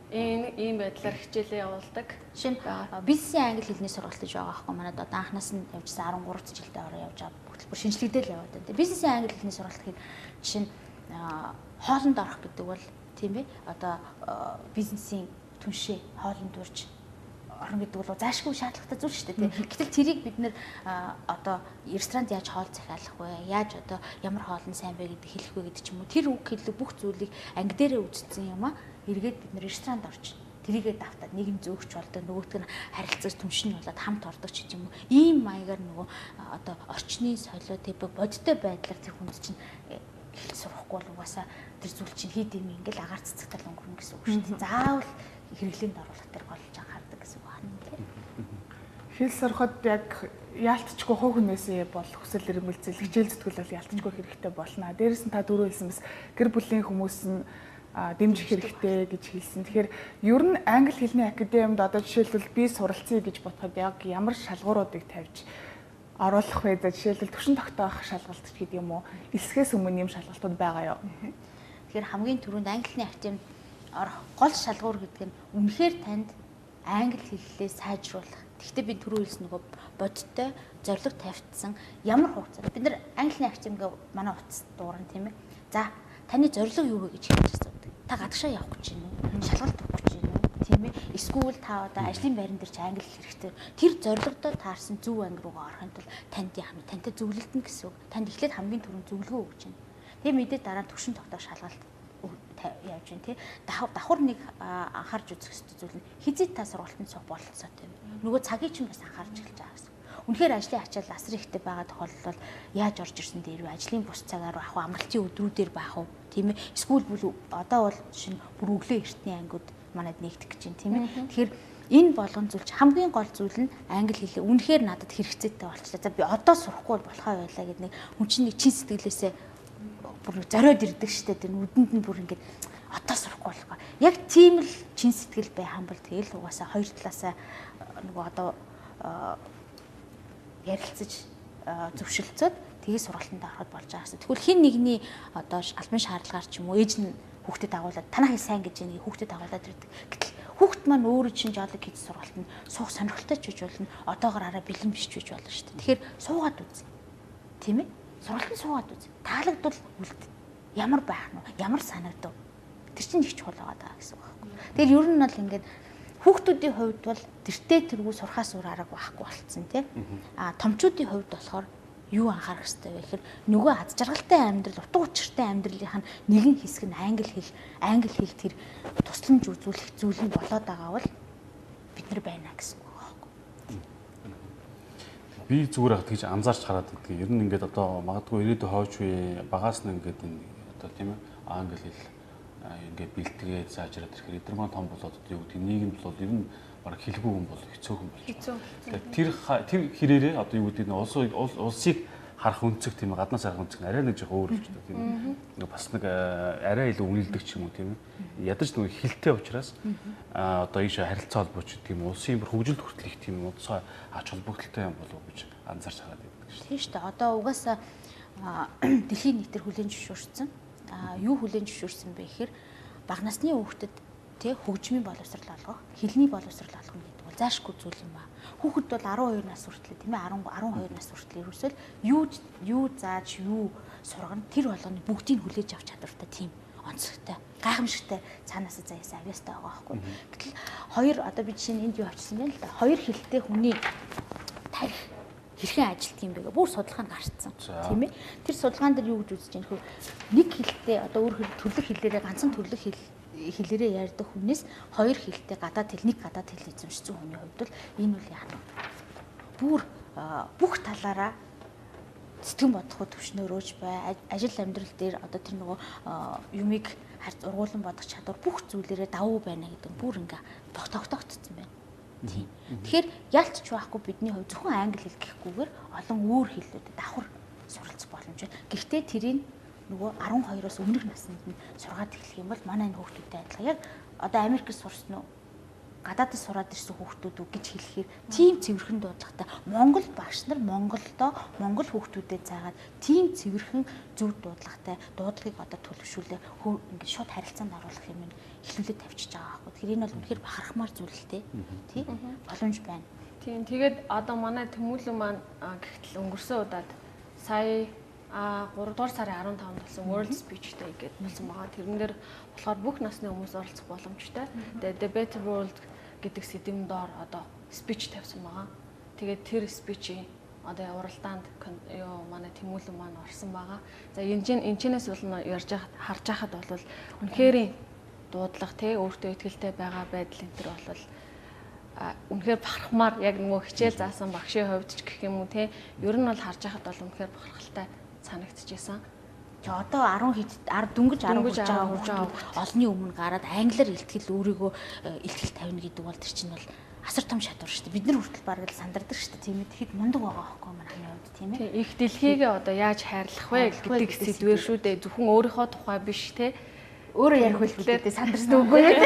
ээ ийм байдлаар хичээлээ явуулдаг. Жишээ нь бизнесийн англи хэлний сургалт гэж байгаа байхгүй манайд одоо анхнаас нь явжсан 13 жилдээ ороо явж байгаа хөтөлбөр шинжилгэдэл яваад байна. Бизнесийн англи хэлний сургалт гэхэд жишээ нь хоолнд орох гэдэг бол тийм ээ одоо бизнесийн түншээ хоолнд урьж орно гэдэг бол заашгүй шаардлагатай зүйл шүү дээ. Гэтэл тэрийг бид нэр одоо ресторанд яаж хоол захиалах вэ? Яаж одоо ямар хоол нь сайн бэ гэдэг хэлэх вэ гэдэг ч юм уу. Тэр үг хэллэг бүх зүйлийг анги дээрээ үзсэн юм а. Эргээд бид нэр ресторанд орж тэрийгээ давтаад нэг нь зөөгч болдог, нөгөөтг нь харилцаж түншин болоод хамт ордог ч юм уу. Ийм маягаар нөгөө одоо орчны солио тэг бодиттой байдлаар тэр хүнд чинь хэл сурахгүй бол угаасаа тэр зүйл чинь хийд юм ингээл агаар цэцэгтэл өнгөрнө гэсэн үг шүү дээ. Заавал хэрэглээнд оруулах тэр голж анхаардаг гэсэн үг байна. Хэл сурахад яг яалтчгүй хуу хүнээсээ бол хүсэл эрмэлзэл хичээл зүтгэл бол яалтчгүй хэрэгтэй болно. Дээрээс нь та дөрөв хэлсэн бас гэр бүлийн хүмүүс нь дэмжих хэрэгтэй гэж хэлсэн. Тэгэхээр ер нь англи хэлний академид одоо жишээлбэл би суралцъя гэж бодоход яг ямар шалгууруудыг тавьж оруулах вэ? Жишээлбэл төвшин тогтоох шалгалт гэдэг юм уу? Эсгээс өмнө юм шалгалтууд байгаа юу? Тэгэхээр хамгийн түрүүнд англи хэлний академид орох гол шалгуур гэдэг нь үнэхээр танд англи хэллээ сайжруулах. Гэхдээ би түрүү хэлсэн нөгөө бодиттой зорилго тавьчихсан ямар хугацаанд бид нар англи хэлний академиг манай утас дуурна тийм ээ. За таны зорилго юу вэ гэж хэлж асуудаг. Та гадагшаа явах гэж байна уу? Шалгалт өгөх гэж байна уу? Тийм ээ. Эсвэл та одоо ажлын байран дээр ч англи хэл хэрэгтэй. Тэр зорилгодоо таарсан зөв анги руугаа орохын тулд танд тантай зөвлөлдөн гэсэн үг. Танд эхлээд хамгийн түрүүнд зөвлөгөө өгч байна. Тэгээ мэдээ дараа нь төвшин тогтоох шалгалт явж байна тий. Давхар нэг анхаарч үзэх хэрэгтэй зүйл нь хизээ та сургалтанд суух бололцоотой юм. Нөгөө цагийг ч бас анхаарч эхэлж байгаа гэсэн. Үнэхээр ажлын ачаал асар ихтэй байгаа тохиолдолд яаж орж ирсэн дээр ажлын бус цагаар байх уу, амралтын өдрүүдээр байх уу, тийм ээ. Эсвэл одоо бол шинэ бүр өглөө эртний ангиуд манайд нэгдэх гэж байна, тийм ээ. Тэгэхээр энэ болгон зүйл хамгийн гол зүйл нь англи хэлээ үнэхээр надад хэрэгцээтэй болчихлоо. За би одоо сурахгүй болохоо байлаа гэдэг нэг хүн чинь нэг чин сэтгэлээсээ бүр зориод ирдэг штэ. Тэр нүдэнд нь бүр ингээд одоо сурахгүй болохоо. Яг тийм л чин сэтгэл бай хамбал тэгэл угаасаа хоёр талаасаа нөгөө одоо ярилцаж зөвшөлдсөд тэгээ сургалтанд ороход болж байгаа гэсэн. Тэгвэл хин нэгний одоо албан шаардлагаар ч юм уу ээж нь хүүхдэд агуулад танах сайн гэж нэг хүүхдэд агуулад ирдэг. Гэтэл хүүхд маань өөрөө чинь жолог хийж сургалтанд суух сонирхолтой ч гэж болно. Одоогоор арай бэлэн биш ч гэж болно шүү дээ. Тэгэхээр суугаад үз. Тийм ээ? Сургалтанд суугаад үз. Таалагдвал үлд. Ямар байх нь вэ? Ямар санагдав? Тэр чинь их чухал байгаа гэсэн үг байхгүй. Тэгэхээр ер нь бол ингээд хүүхдүүдийн хувьд бол тэртээ тэргүй сурхаас өөр арга байхгүй болцсон тийм. Томчуудын хувьд болохоор юу анхаарах хэрэгтэй вэ гэхээр нөгөө аз жаргалтай амьдрал, утга учиртай амьдралынх нь нэгэн хэсэг нь англи хэл тэр тусламж үзүүлэх зүйл нь болоод байгаа бол бид нар байна гэсэн үг байхгүй. Би зүгээр хат гэж анзаарч хараад байдаг. Ер нь ингээд одоо магадгүй ирээдүйн хойч үе багаас нь ингээд энэ одоо тийм ээ англи хэл ингээд бэлтгээд заажраад ирэхээр эдгээр маань том болоод одоо юу гэдэг нийгэмд бол ер нь бараг хэлгүй хүн бол хэцүүхэн болж байна. Тэр хэрээрээ одоо юу гэдэг нь улсыг харах өнцөг тийм гаднаас харах өнцөг арай нэг жоо өөр болчихдог тийм ээ. Бас нэг арай илүү үнэлдэг ч юм уу тийм ээ. Ядаж нэг хилтэй учраас одоо ийш харилцаа холбооч гэдэг юм улсын бүр хөгжилд хүртэл их тийм улсаа ач холбогдолтой юм болов уу гэж анзаарч хараад байдаг шүү. Тийм шүү дээ. Одоо угаасаа дэлхийн нийтээр хүлээн зөвшөөрсөн. Юу хүлээн зөвшөөрсөн бэ гэхээр бага насны хүүхдэд тий хөгжмийн боловсрал олгох, хэлний боловсрал олгох гэдэг бол заашгүй зүйл юм ба. Хүүхэд бол 12 нас хүртэл тийм ээ 12 нас хүртэл ерөөсөө юу зааж юу сургана тэр болгоны бүгдийг хүлээж авч чадвартай тийм онцгойтой гайхамшигтай цаанаас заяасан авьяастай байгаа байхгүй. Гэтэл хоёр одоо би жишээ нь энд юу авчихсан байна л да. Хоёр хэлтэй хүний тарих хэрхэн ажилт юм бэ? Бүр судалгаанд гарцсан. Тийм ээ. Тэр судалгаан дээр юу гэж үзэж байна вэ? Нэг хэлтэй одоо өөр төрлөх хэлээрээ ганцхан төрлөх хэлээрээ ярьдаг хүнээс хоёр хэлтэй гадаад хэл нэг гадаад хэл эзэмшсэн хүний хувьд бол энэ үл яах вэ? Бүр бүх талаараа сэтгэн бодох төвшнөр өөрж бай, ажил амьдрал дээр одоо тэр нөгөө юмыг ургуулan бодох чадвар бүх зүйлээрээ давуу байна гэдэг нь бүр ингээ тогтогдсон байна. Тийм. Тэгэхээр ялч ч байхгүй бидний хувьд зөвхөн англи хэл гэхгүйгээр олон өөр хэллүүдэд давхар суралцах боломж байна. Гэхдээ тэрийг нөгөө 12-оос өмнөх наснд нь сургаад эхлэх юм бол манай энэ хүүхдүүдтэй адилхан. Яг одоо Америкт сурсан уу? Гадаадд сураад ирсэн хүүхдүүд үү гэж хэлэхээр тийм цэвэрхэн дуудлагатай Монгол багш нар Монголдоо монгол хүүхдүүдэд заагаад тийм цэвэрхэн зөв дуудлагатай дуудлагыг одоо төлөвшүүлээ ингээд шууд харилцаанд оруулах юм эхлүүлээд тавьчихж байгаа байхгүй. Тэгэхээр энэ бол үнэхээр бахархмаар зүйл л тий боломж байна. Тийм тэгээд одоо манай Тэмүүлэн маань гэхдээ өнгөрсөн удаад сая 3 дугаар сарын 15-нд болсон World Speech Day гэдэг болсон байгаа. Тэрэн дээр болохоор бүх насны хүмүүс оролцох боломжтой. Тэгээд The Better World гэдэг сэдвийн доор одоо speech тавьсан байгаа. Тэгээд тэр speech-ийн одоо уралдаанд манай Тэмүүлэн маань орсон байгаа. За энэчнээс бол харж байхад бол үнэхээр дуудлага тий өөртөө ихтэй байгаа байдал энэ төр бол үнэхээр бахархмаар яг нөгөө хичээл заасан багшийн хувьд ч гэх юм уу тий ер нь бол харж байхад бол үнэхээр бахархалтай санагдчихсан. Одоо 10 дөнгөж 10 хүрж байгаа олонний өмнө гараад англиар илтгэл өөрийгөө илтгэл тавина гэдэг бол тэр чинь бол асар том шатвар шүү дээ. Бид нар хүртэл бараг л сандардаг шүү дээ. Тийм ээ. Тэгэхэд мундаг байгаа байхгүй маань хамгийн хувьд тийм ээ. Их дэлхийг одоо яаж хайрлах вэ гэдэг сэдвэр шүү дээ. Зөвхөн өөрийнхөө тухай биш те. Өөрөө ярих хэлбэлээ сандарсан үгүй юу?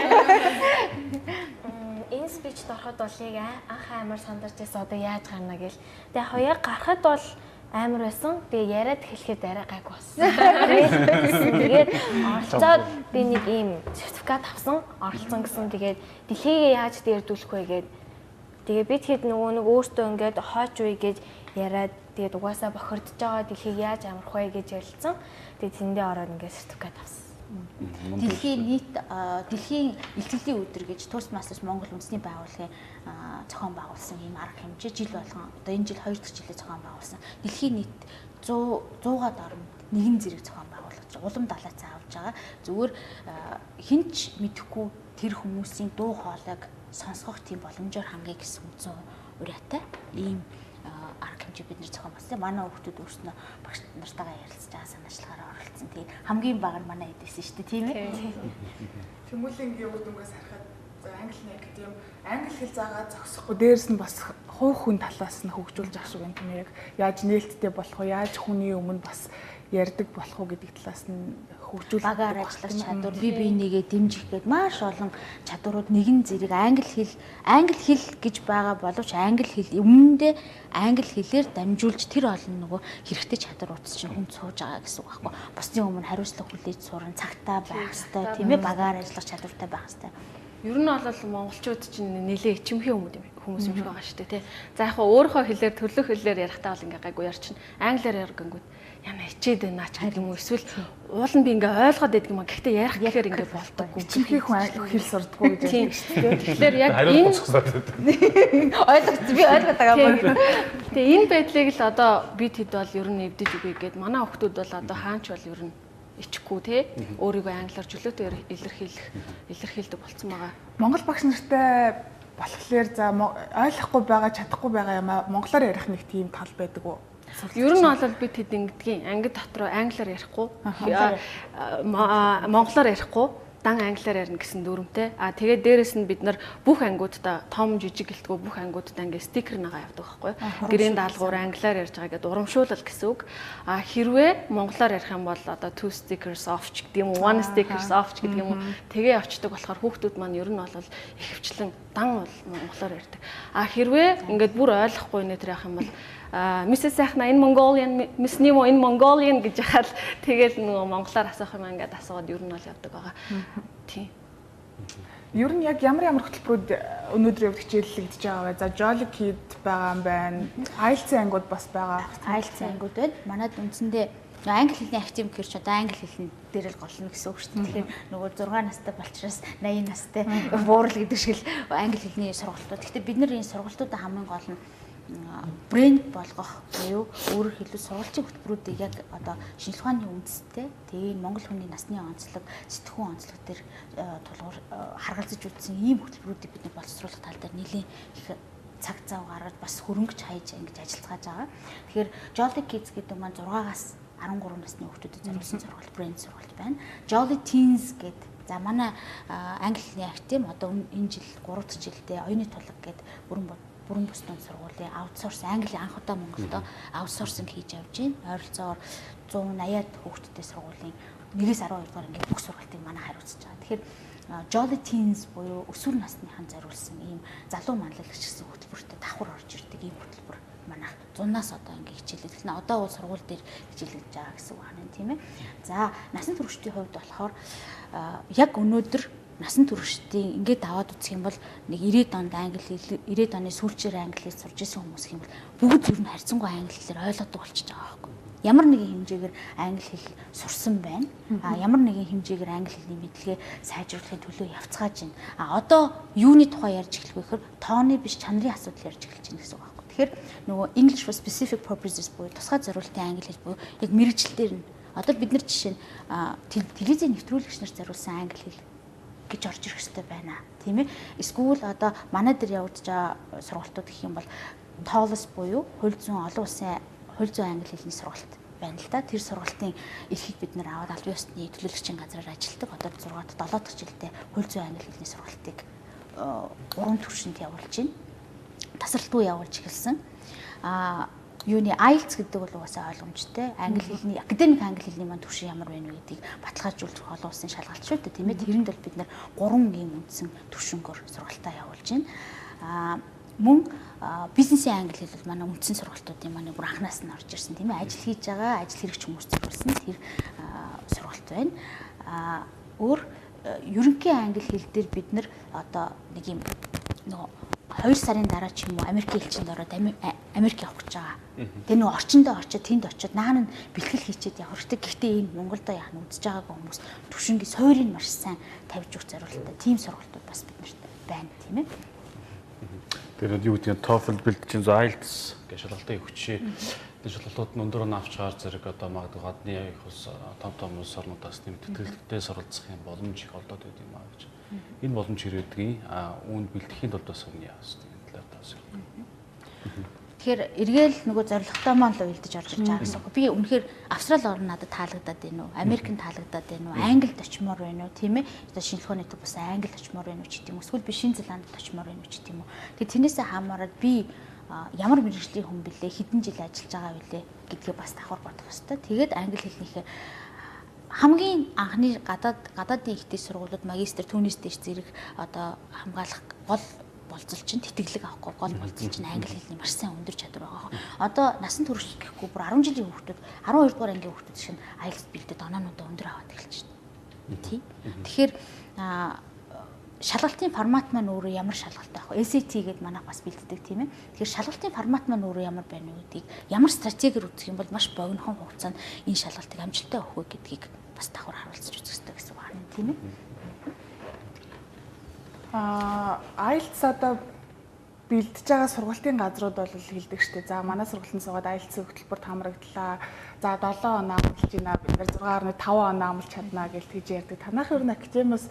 Энэ спичд ороход бол яг анх амар сандарч байсан одоо яаж гарна гээл. Тэгээ хоёроо гарахад бол амар байсан. Тэгээ яриад хэлэхэд арай гайг болсон. Тэгээд оролцоод би нэг ийм сертификат авсан, оролцсон гэсэн. Тэгээд дэлхийгээ яаж дээрдүүлэх вэ гээд Тэгээ бид хэд нөгөө нэг өөртөө ингээд хооч үе гэж яриад тэгээд угаасаа бохирдож байгаа дэлхийг яаж амрах вэ гэж ярилцсан. Тэгээд тэндээ ороод ингээд сертификат авсан. Дэлхийн илтгэлийн өдөр гэж Toastmasters Монгол үндэсний байгууллагын зохион байгуулсан ийм арга хэмжээ жил болгон одоо энэ жил 2 дахь жилээ зохион байгуулсан. Дэлхийн нийт 100-аад орнд нэгэн зэрэг зохион байгуулж улам далайц авч байгаа. Зүгээр хинч мэдэхгүй тэр хүмүүсийн дуу хоолойг сонсгох тийм боломжоор хангая гэсэн үндсэн уриатай ийм арга хэмжээ бид нэр зохион байгуулсан. Манай хүүхдүүд өөрснөө багш нартайгаа ярилцж байгаа санаачлагаараа оролцсон. Тэгээд хамгийн бага нь манай эдээсэн шүү дээ, тийм ээ. Тэмүүлэнгийн үр дүнгээс харахад англи академи англи хэл заагаад зогсохгүй дээрэс нь бас хувь хүн талаас нь хөгжүүлж ах шиг юм тийм яг яаж нээлттэй болох вэ? Яаж хүний өмнө бас ярьдаг болох уу гэдэг талаас нь хөгжүүлэх багаар ажиллах чадвар, бие биенийгээ дэмжих гээд маш олон чадварууд нэгэн зэрэг англи хэл гэж байгаа боловч англи хэл өмнөдөө англи хэлээр дамжуулж тэр олон нөгөө хэрэгтэй чадвар утас чинь хүн сууж байгаа гэсэн үг байхгүй. Бусдын өмнө хариуцлага хүлээж суран цагтаа байх хэрэгтэй, тийм ээ, багаар ажиллах чадвартай байх хэрэгтэй. Ер нь бол монголчууд чинь нэлээ ичимхий хүмүүс юм шиг байгаа шүү дээ тий. За яг хаа өөрийнхөө хэлээр төлөх хэлээр ярихдаа бол ингээ гайгүй ярьчин. Англиар яргангууд яна хичээд байна ч гэдэг юм уу эсвэл уул нь би ингээ ойлгоод байдаг юм а. Гэхдээ ярих гэхээр ингээ болдоггүй. Ичимхий хүн хэл сурдаггүй гэж ярьдаг шүү дээ. Тэгэхээр яг энэ би ойлгоод байгаа юм. Тэгээ энэ байдлыг л одоо бид хэд бол ер нь эвдэж үгүй гээд манай хүмүүс бол одоо хаач бол ер нь ичгүй те өөрийгөө англиар чөлөөтэй илэрхийлдэг болцсон байгаа. Монгол багш нартай болохоор за ойлгохгүй байгаа, чадахгүй байгаа юм а монголоор ярих нэг тийм тал байдаг уу? Ер нь бол бид хэд ингэдгийг анги дотроо англиар ярихгүй, монголоор ярихгүй, дан англиар ярина гэсэн дүрмтэй. Тэгээд дээрэс нь бид нар бүх ангиудаа том жижиг гэлтгүү бүх ангиудаа ингээ стикер нагаа явдаг байхгүй. Гэрийн даалгавар англиар ярьж байгаа гэдэг урамшуулал гэсэн үг. Хэрвээ монголоор ярих юм бол одоо two stickers off ч гэдэг юм уу, one stickers off ч гэдэг юм уу. Тэгээ явцдаг болохоор хүүхдүүд маань ер нь бол ихэвчлэн дан бол монголоор ярьдаг. Хэрвээ ингээд бүр ойлгохгүй нэ тэр яах юм бол Mrs. Сайхна энэ Mongolian, Miss Nemo энэ Mongolian гэж яхад тэгэл нөгөө монголоор асуух юм ингээд асуугаад ер нь бол явдаг байгаа. Тийм. Ер нь яг ямар хөтөлбөрүүд өнөөдөр явдаг хичээллэгдэж байгаа вэ? За Jolly Kid байгаа юм байна. IELTS-ийн ангууд бас байгаа. IELTS-ийн ангууд байна. Манайд үндсэндээ англи хэлний актив гэрч одоо англи хэлний дээр л голно гэсэн үг шүү дээ. Тэгэхээр нөгөө 6 настай болчроос 80 настай буурал гэдэг шиг л англи хэлний сургалтууд. Гэхдээ бид нар энэ сургалтуудаа хамгийн гол нь брэнд болгох буюу өөрөөр хэлбэл сургалтын хөтөлбөрүүдийг яг одоо шинжилгээ ухааны үндэстэй тэгээ Монгол хүний насны онцлог, сэтгхүүн онцлог дээр тулгуур харгалзаж үзсэн ийм хөтөлбөрүүдийг бид боловсруулах тал дээр нэлийн их цаг зав гаргаж бас хөрөнгөж хайж ингэж ажиллаж байгаа. Тэгэхээр Jolly Kids гэдэг маань 6-аас 13 насны хүүхдүүдэд зориулсан сургалт, брэнд сургалт байна. Jolly Teens гэдэг за манай англи хэлний актив одоо энэ жил 3 дахь жилдээ оюуны тулаг гэдэг бүрэн бүсдэн сургуулийн аутсорс англи анх удаа Монголдо аутсорсинг хийж явж байна. Ойролцоогоор 180-аад хүүхдтэй сургуулийн 1-ээс 12 дугаар ингээд бүх сургалтыг манай хариуцж байгаа. Тэгэхээр Jolly Teens буюу өсвөр насныхан зориулсан ийм залуу манлайлагч гэсэн хөтөлбөртөд давхар орж ирдэг ийм хөтөлбөр манайх 100-аас одоо ингээд хичээллэгдэх нь одоо бол сургууль дээр хичээллэгдэж байгаа гэсэн үг байна тийм ээ. За насан туршидтын хувьд болохоор яг өнөөдөр насан туршидтын ингээд аваад үзэх юм бол нэг 90-ад онд англи хэл 90-ад оны сүүлчээр англи хэл сурж исэн хүмүүс юм бол бүгд ер нь харьцангуй англи хэлээр ойлгодог болчихж байгаа байхгүй. Ямар нэгэн хэмжээгээр англи хэл сурсан байна. Ямар нэгэн хэмжээгээр англи хэлний мэдлэгээ сайжруулахын төлөө явцгааж байна. Одоо юуны тухай ярьж эхлэх вэ гэхээр тооны биш чанарын асуудал ярьж эхэлж байна гэсэн үг байхгүй. Тэгэхээр нөгөө English for specific purposes буюу тусгай зорилтын англи хэл буюу яг мэргэжилтээр нь одоо бид нар жишээ нь телевизийн нэвтрүүлэгч нар зориулсан англи хэл гэж орж ирэх хэрэгтэй байна. Тийм ээ. Эсвэл одоо манай дээр явагдаж байгаа сургалтууд гэх юм бол TOEFL буюу хууль зүйн олон улсын хууль зүйн англи хэлний сургалт байна л да. Тэр сургалтын эрхийг бид нэр аваад албан ёсны төлөөлөгчийн газраар ажилладаг. Одоо 6-7 дахь жилдээ хууль зүйн англи хэлний сургалтыг 3 түвшинд явуулж байна. Тасралтгүй явуулж эхэлсэн. Юуны IELTS гэдэг бол угаасаа ойлгомжтой. Англи хэлний академик англи хэлний маань түвшин ямар байна вэ гэдгийг баталгаажуулж олон улсын шалгалт шүү дээ. Тийм ээ. Тэрэнд бол бид нэр 3 ийм үндсэн түвшингөөр сургалтаа явуулж байна. Мөн бизнесийн англи хэл бол манай үндсэн сургалтуудын манай бүр анханаас нь орж ирсэн тийм ээ. Ажил хийж байгаа, ажил хэрэгч хүмүүс зориулсан тэр сургалт байна. Өөр ерөнхий англи хэл дээр бид нэр одоо нэг юм нөгөө 2 сарын дараа ч юм уу Америк элчинд ороод Америк явах гэж байгаа. Тэгээ нөгөө орчиндөө очиод тэнд очиод наан нь бэлтгэл хийчихэд явах хэрэгтэй. Гэхдээ энэ Монголдо яах нь үзэж байгаагүй хүмүүс төвшингийн суурийг маш сайн тавьж өгөх зорилготой тийм сургалтууд бас биднэрт байна тийм ээ. Тэгээд юу гэдэг нь TOEFL бэлтгэж IELTS гэж шалгалтаа өгч шээ. Тэгээд шалгалтууд нь өндөр оноо авч чагаар зэрэг одоо магадгүй гадны их ус том улс орнуудаас нэм тэтгэлтэй суралцах юм боломж их олдоод байд юм аа гэж. Энэ боломж ирээдгийн үүнд бэлтгэхийн тулд бас өмнө яасан юм талаар таас. Тэгэхээр эргээл нөгөө зорилготой маань л уйлдаж орж ирж байгаа гэсэн үг. Би үнэхээр Австрали орн надад таалагдаад байна уу? Америкт таалагдаад байна уу? Англид очимоор байна уу? Тийм ээ. Одоо шинжилгээний төв бас Англид очимоор байна уу ч гэдэм үү? Эсвэл би Шинэ Зеландд очимоор байна уу ч гэдэм үү? Тэгээ тэрнээсээ хамаараад би ямар мэргэжлийн хүн блэ? Хэдэн жил ажиллаж байгаа вэ гэдгээ бас давхар бодох хэрэгтэй. Тэгээд англи хэлнийхээ хамгийн анхны гадаадын ихтэй сургуулиуд магистр түүнээс дэш зэрэг одоо хамгаалах гол болцол чинь тэтгэлэг авахгүй гол болцол чинь англи хэлний маш сайн өндөр чадвар байгаа. Одоо насан турш гэхгүй бүр 10 жилийн хүүхдүүд 12 дугаар ангийн хүүхдүүд чинь IELTS бэлдээд оноонуудаа өндөр аваад эхэлж байна. Тий. Тэгэхээр шалгалтын формат маань өөрөө ямар шалгалтай байх вэ? SAT гэдээ манайх бас бэлддэг тийм ээ. Тэгэхээр шалгалтын формат маань өөрөө ямар байна вэ гэдгийг ямар стратегиэр үзэх юм бол маш богинохон хугацаанд энэ шалгалтыг амжилттай өгөх вэ гэдгийг бас давхар харуулж үзэх хэрэгтэй гэсэн үг байна тийм ээ. IELTS одоо бэлдэж байгаа сургалтын газрууд бол хэлдэг штеп. За манай сургалтын суугаад IELTS хөтөлбөрт хамрагдлаа. За 7 оноо амлж байна. Бид нэр 6.5 оноо амлж чадна гэж тэгж ярьдаг. Танайх ер нь академиас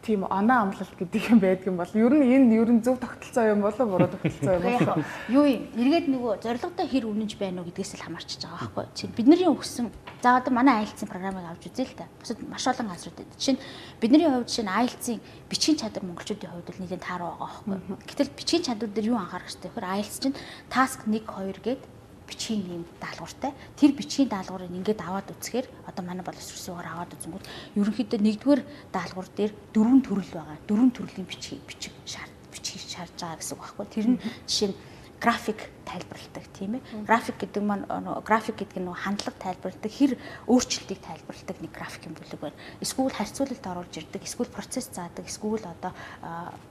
тийм оноо амлалт гэдэг юм байдаг юм бол ер нь зөв тогтолцоо юм болоо буруу тогтолцоо юм болоо. Юу юм? Эргээд нөгөө зорилготой хэр үнэнж байна уу гэдгээс л хамаарч байгаа байхгүй. Бидний өгсөн за одоо манай IELTS-ийн програмыг авч үзье л та. Бусад маш олон газрууд байдаг. Жишээ нь бидний хувьд жишээ нь IELTS-ийн бичгийн чадвар монголчуудын хувьд бол нэлээд тааруу байгаа байхгүй. Гэтэл бичгийн чадвар дээр юу анхаарах хэрэгтэй вэ? IELTS чинь task 1 2 гээд бичгийн юм даалгавартай. Тэр бичгийн даалгаврыг ингээд аваад үзэхээр одоо манай боловсролсуугаар аваад үзэнгүүт ерөнхийдөө нэгдүгээр даалгавар дээр 4 төрөл байгаа. 4 төрлийн бичгийг шаардж байгаа гэсэн үг байхгүй. Тэр нь жишээ нь график тайлбарладаг тийм ээ. График гэдэг нь хандлага тайлбарладаг, хэр өөрчлөлтийг тайлбарладаг нэг графикийн бүлэг байна. Эсвэл харьцуулалт оруулж ирдэг, эсвэл процесс заадаг, эсвэл одоо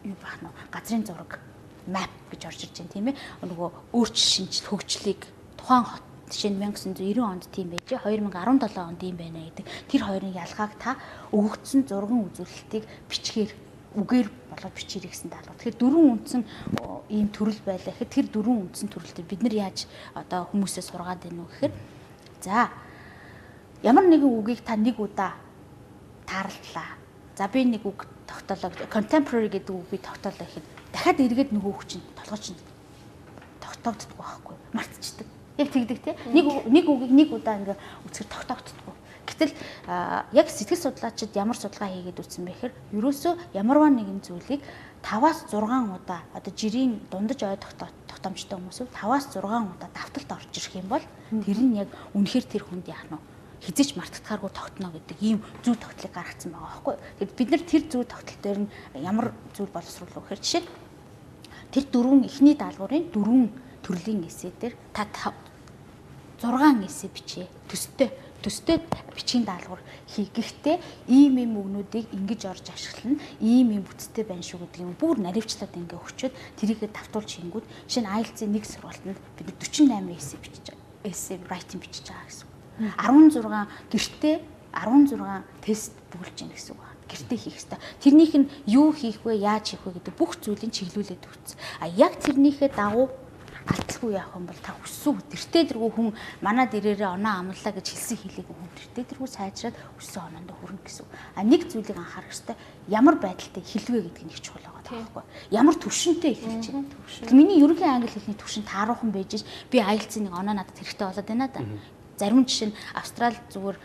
юу бах нь газрын зураг map гэж орж ирж байна тийм ээ. Нөгөө өөрчлөлт шинжил хөгжлийг тухайн хот жишээ нь 1990 онд тийм байжээ 2017 онд ийм байна гэдэг. Тэр хоёрын ялгааг та өгөгдсөн зурган үзүүлэлтийг бичгээр үгээр болоод бичээрэй гэсэн даалгавар. Тэгэхээр 4 үндсэн ийм төрөл байлаа гэхэд тэр 4 үндсэн төрөлтөд бид нар яаж одоо хүмүүсээс сургаад байна уу гэхээр за ямар нэгэн үгийг та нэг удаа таарлаа. За би нэг үг тогтоолоо contemporary гэдэг үгийг тогтоолоо гэхэд дахиад эргээд нөгөө үг чинь толгой чинь тогтоогддог байхгүй мартчихдаг. Яг тэгдэг тий. Нэг үгийг нэг удаа ингээ үзэхэр тогтоогддоггүй. Гэтэл яг сэтгэл судлаачид ямар судалгаа хийгээд үзсэн бэ гэхээр ерөөсөө ямарваа нэгэн зүйлийг 5-6 удаа одоо жирийн дундаж ой тогтоомжтой хүмүүс 5-6 удаа давталт орж ирэх юм бол тэр нь яг үнэхээр тэр хүнд яах нь хизэж мартагдахааргүй тогтно гэдэг ийм зөв тогтлыг гаргацсан байгаа байхгүй. Тэгэд бид нар тэр зөв тогтол дээр нь ямар зүйл боловсруулах вэ гэхээр жишээ тэр 4 эхний даалгаврын 4 төрлийн эссе дээр та 6 эссе бичээ. Төстэй бичгийн даалгавар хий. Гэхдээ ийм үгнүүдийг ингэж орж ашиглана. Ийм бүтцтэй байна шүү гэдэг юм. Бүр наривчлаад ингээ өгчөөд тэрийгэ давтуулж хийнгүүт жишээ нь IELTS-ийн нэг сургалтанд бид 48 эссе бичиж байгаа. Эссе writing бичиж байгаа гэсэн. 16 гэртээ 16 тест бүгэлж гин гэсэн үг байна. Гэртээ хийх хэрэгтэй. Тэрнийх нь юу хийх вэ, яаж хийх вэ гэдэг бүх зүйлийг чиглүүлээд өгсөн. Яг тэрнийхээ дагуу алдалгүй яах юм бол та хүссэн тэртээ дэргүй хүн манай дээрээ оноо амлаа гэж хэлсэн хэлээгүй хүн тэртээ дэргүй сайжраад өссөн оноонд хүрнэ гэсэн. Нэг зүйлийг анхаарах хэрэгтэй. Ямар байдалтай хэлвэ гэдэг нь их чухал байгаа байхгүй. Ямар төвшөнтэй хэлж чинь. Миний ерөнхий англи хэлний төвшин тааруухан байж би IELTS-ийн нэг оноо надад хэрэгтэй болоод байна да. Зарим жишээ нь Австрали зүгээр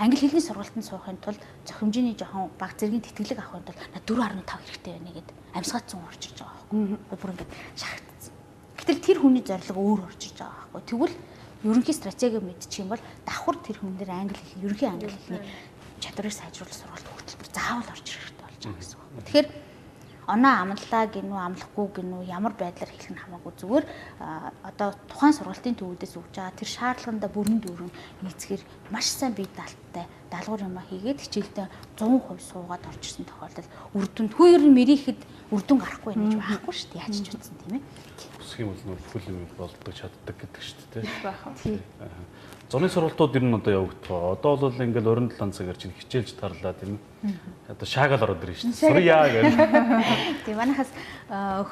англи хэлний сургалтанд суухын тулд зохимжийн жоохон бага зэргийн тэтгэлэг авахын тулд 4.5 хэрэгтэй байна гэдэг амьсгаацсан орж ирж байгаа байхгүй. Бүр ингээд шахагдсан. Гэтэл тэр хүний зорилго өөр орж ирж байгаа байхгүй. Тэгвэл ерөнхий стратеги мэдчих юм бол давхар тэр хүн дээр англи хэл, ерөнхий англи хэлний чадварыг сайжруулах сургалт хөтөлбөр заавал орж ирэх хэрэгтэй болж байгаа гэсэн үг. Тэгэхээр оноо амлаа гинүү амлахгүй гинүү ямар байдлаар хэлэх нь хамаагүй зүгээр одоо тухайн сургалтын төвүүдээс өгж байгаа тэр шаардлаганда бүрэн дүүрэн нийцгээр маш сайн бие даалттай даалгавар юм хийгээд хичээлдээ 100% суугаад орж ирсэн тохиолдол үр дүнд хүү ер нь мэрихэд үр дүн гарахгүй байж байхгүй шүү дээ. Яаж ч үтсэн тийм ээ. Үсэх юм бол фул юм болдог чаддаг гэдэг шүү дээ. Баахан. Зуны сургалтууд ер нь одоо явагдах. Одоо бол ингээл 27 цагаар чинь хичээлж тарлаа тийм ээ. Одоо шаагаал ороод ирнэ шүү дээ. Сурья гэж. Тийм манайхаас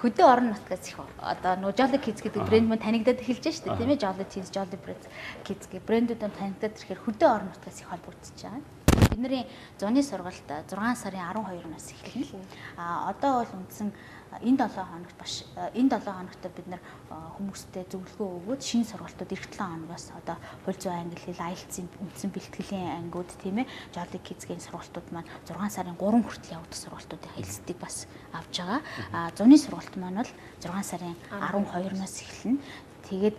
хөдөө орон нутгаас их одоо нөгөө Jolly Kids гэдэг брэнд мань танигдаад эхэлж шүү дээ тийм ээ. Jolly Teens, Jolly Kids гэх брэндүүдэн танигдаад ирэхээр хөдөө орон нутгаас их холбогдож байгаа. Бидний зуны сургалт 6 сарын 12-наас эхэлнэ. Одоо бол үндсэн энэ 7 хоногт баш энэ 7 хоногт бид нар хүмүүстэй зөвлөгөө өгөөд шинэ сургалтууд эх 7 хоногоос одоо хууль зүйн англи хэл IELTS-ийн үндсэн бэлтгэлийн ангиуд тийм ээ Jolly Kids-ийн сургалтууд маань 6 сарын 3 хүртэл явагдах сургалтуудын хэлэлцдэг бас авч байгаа. Зуны сургалт маань бол 6 сарын 12-наас эхэлнэ. Тэгээд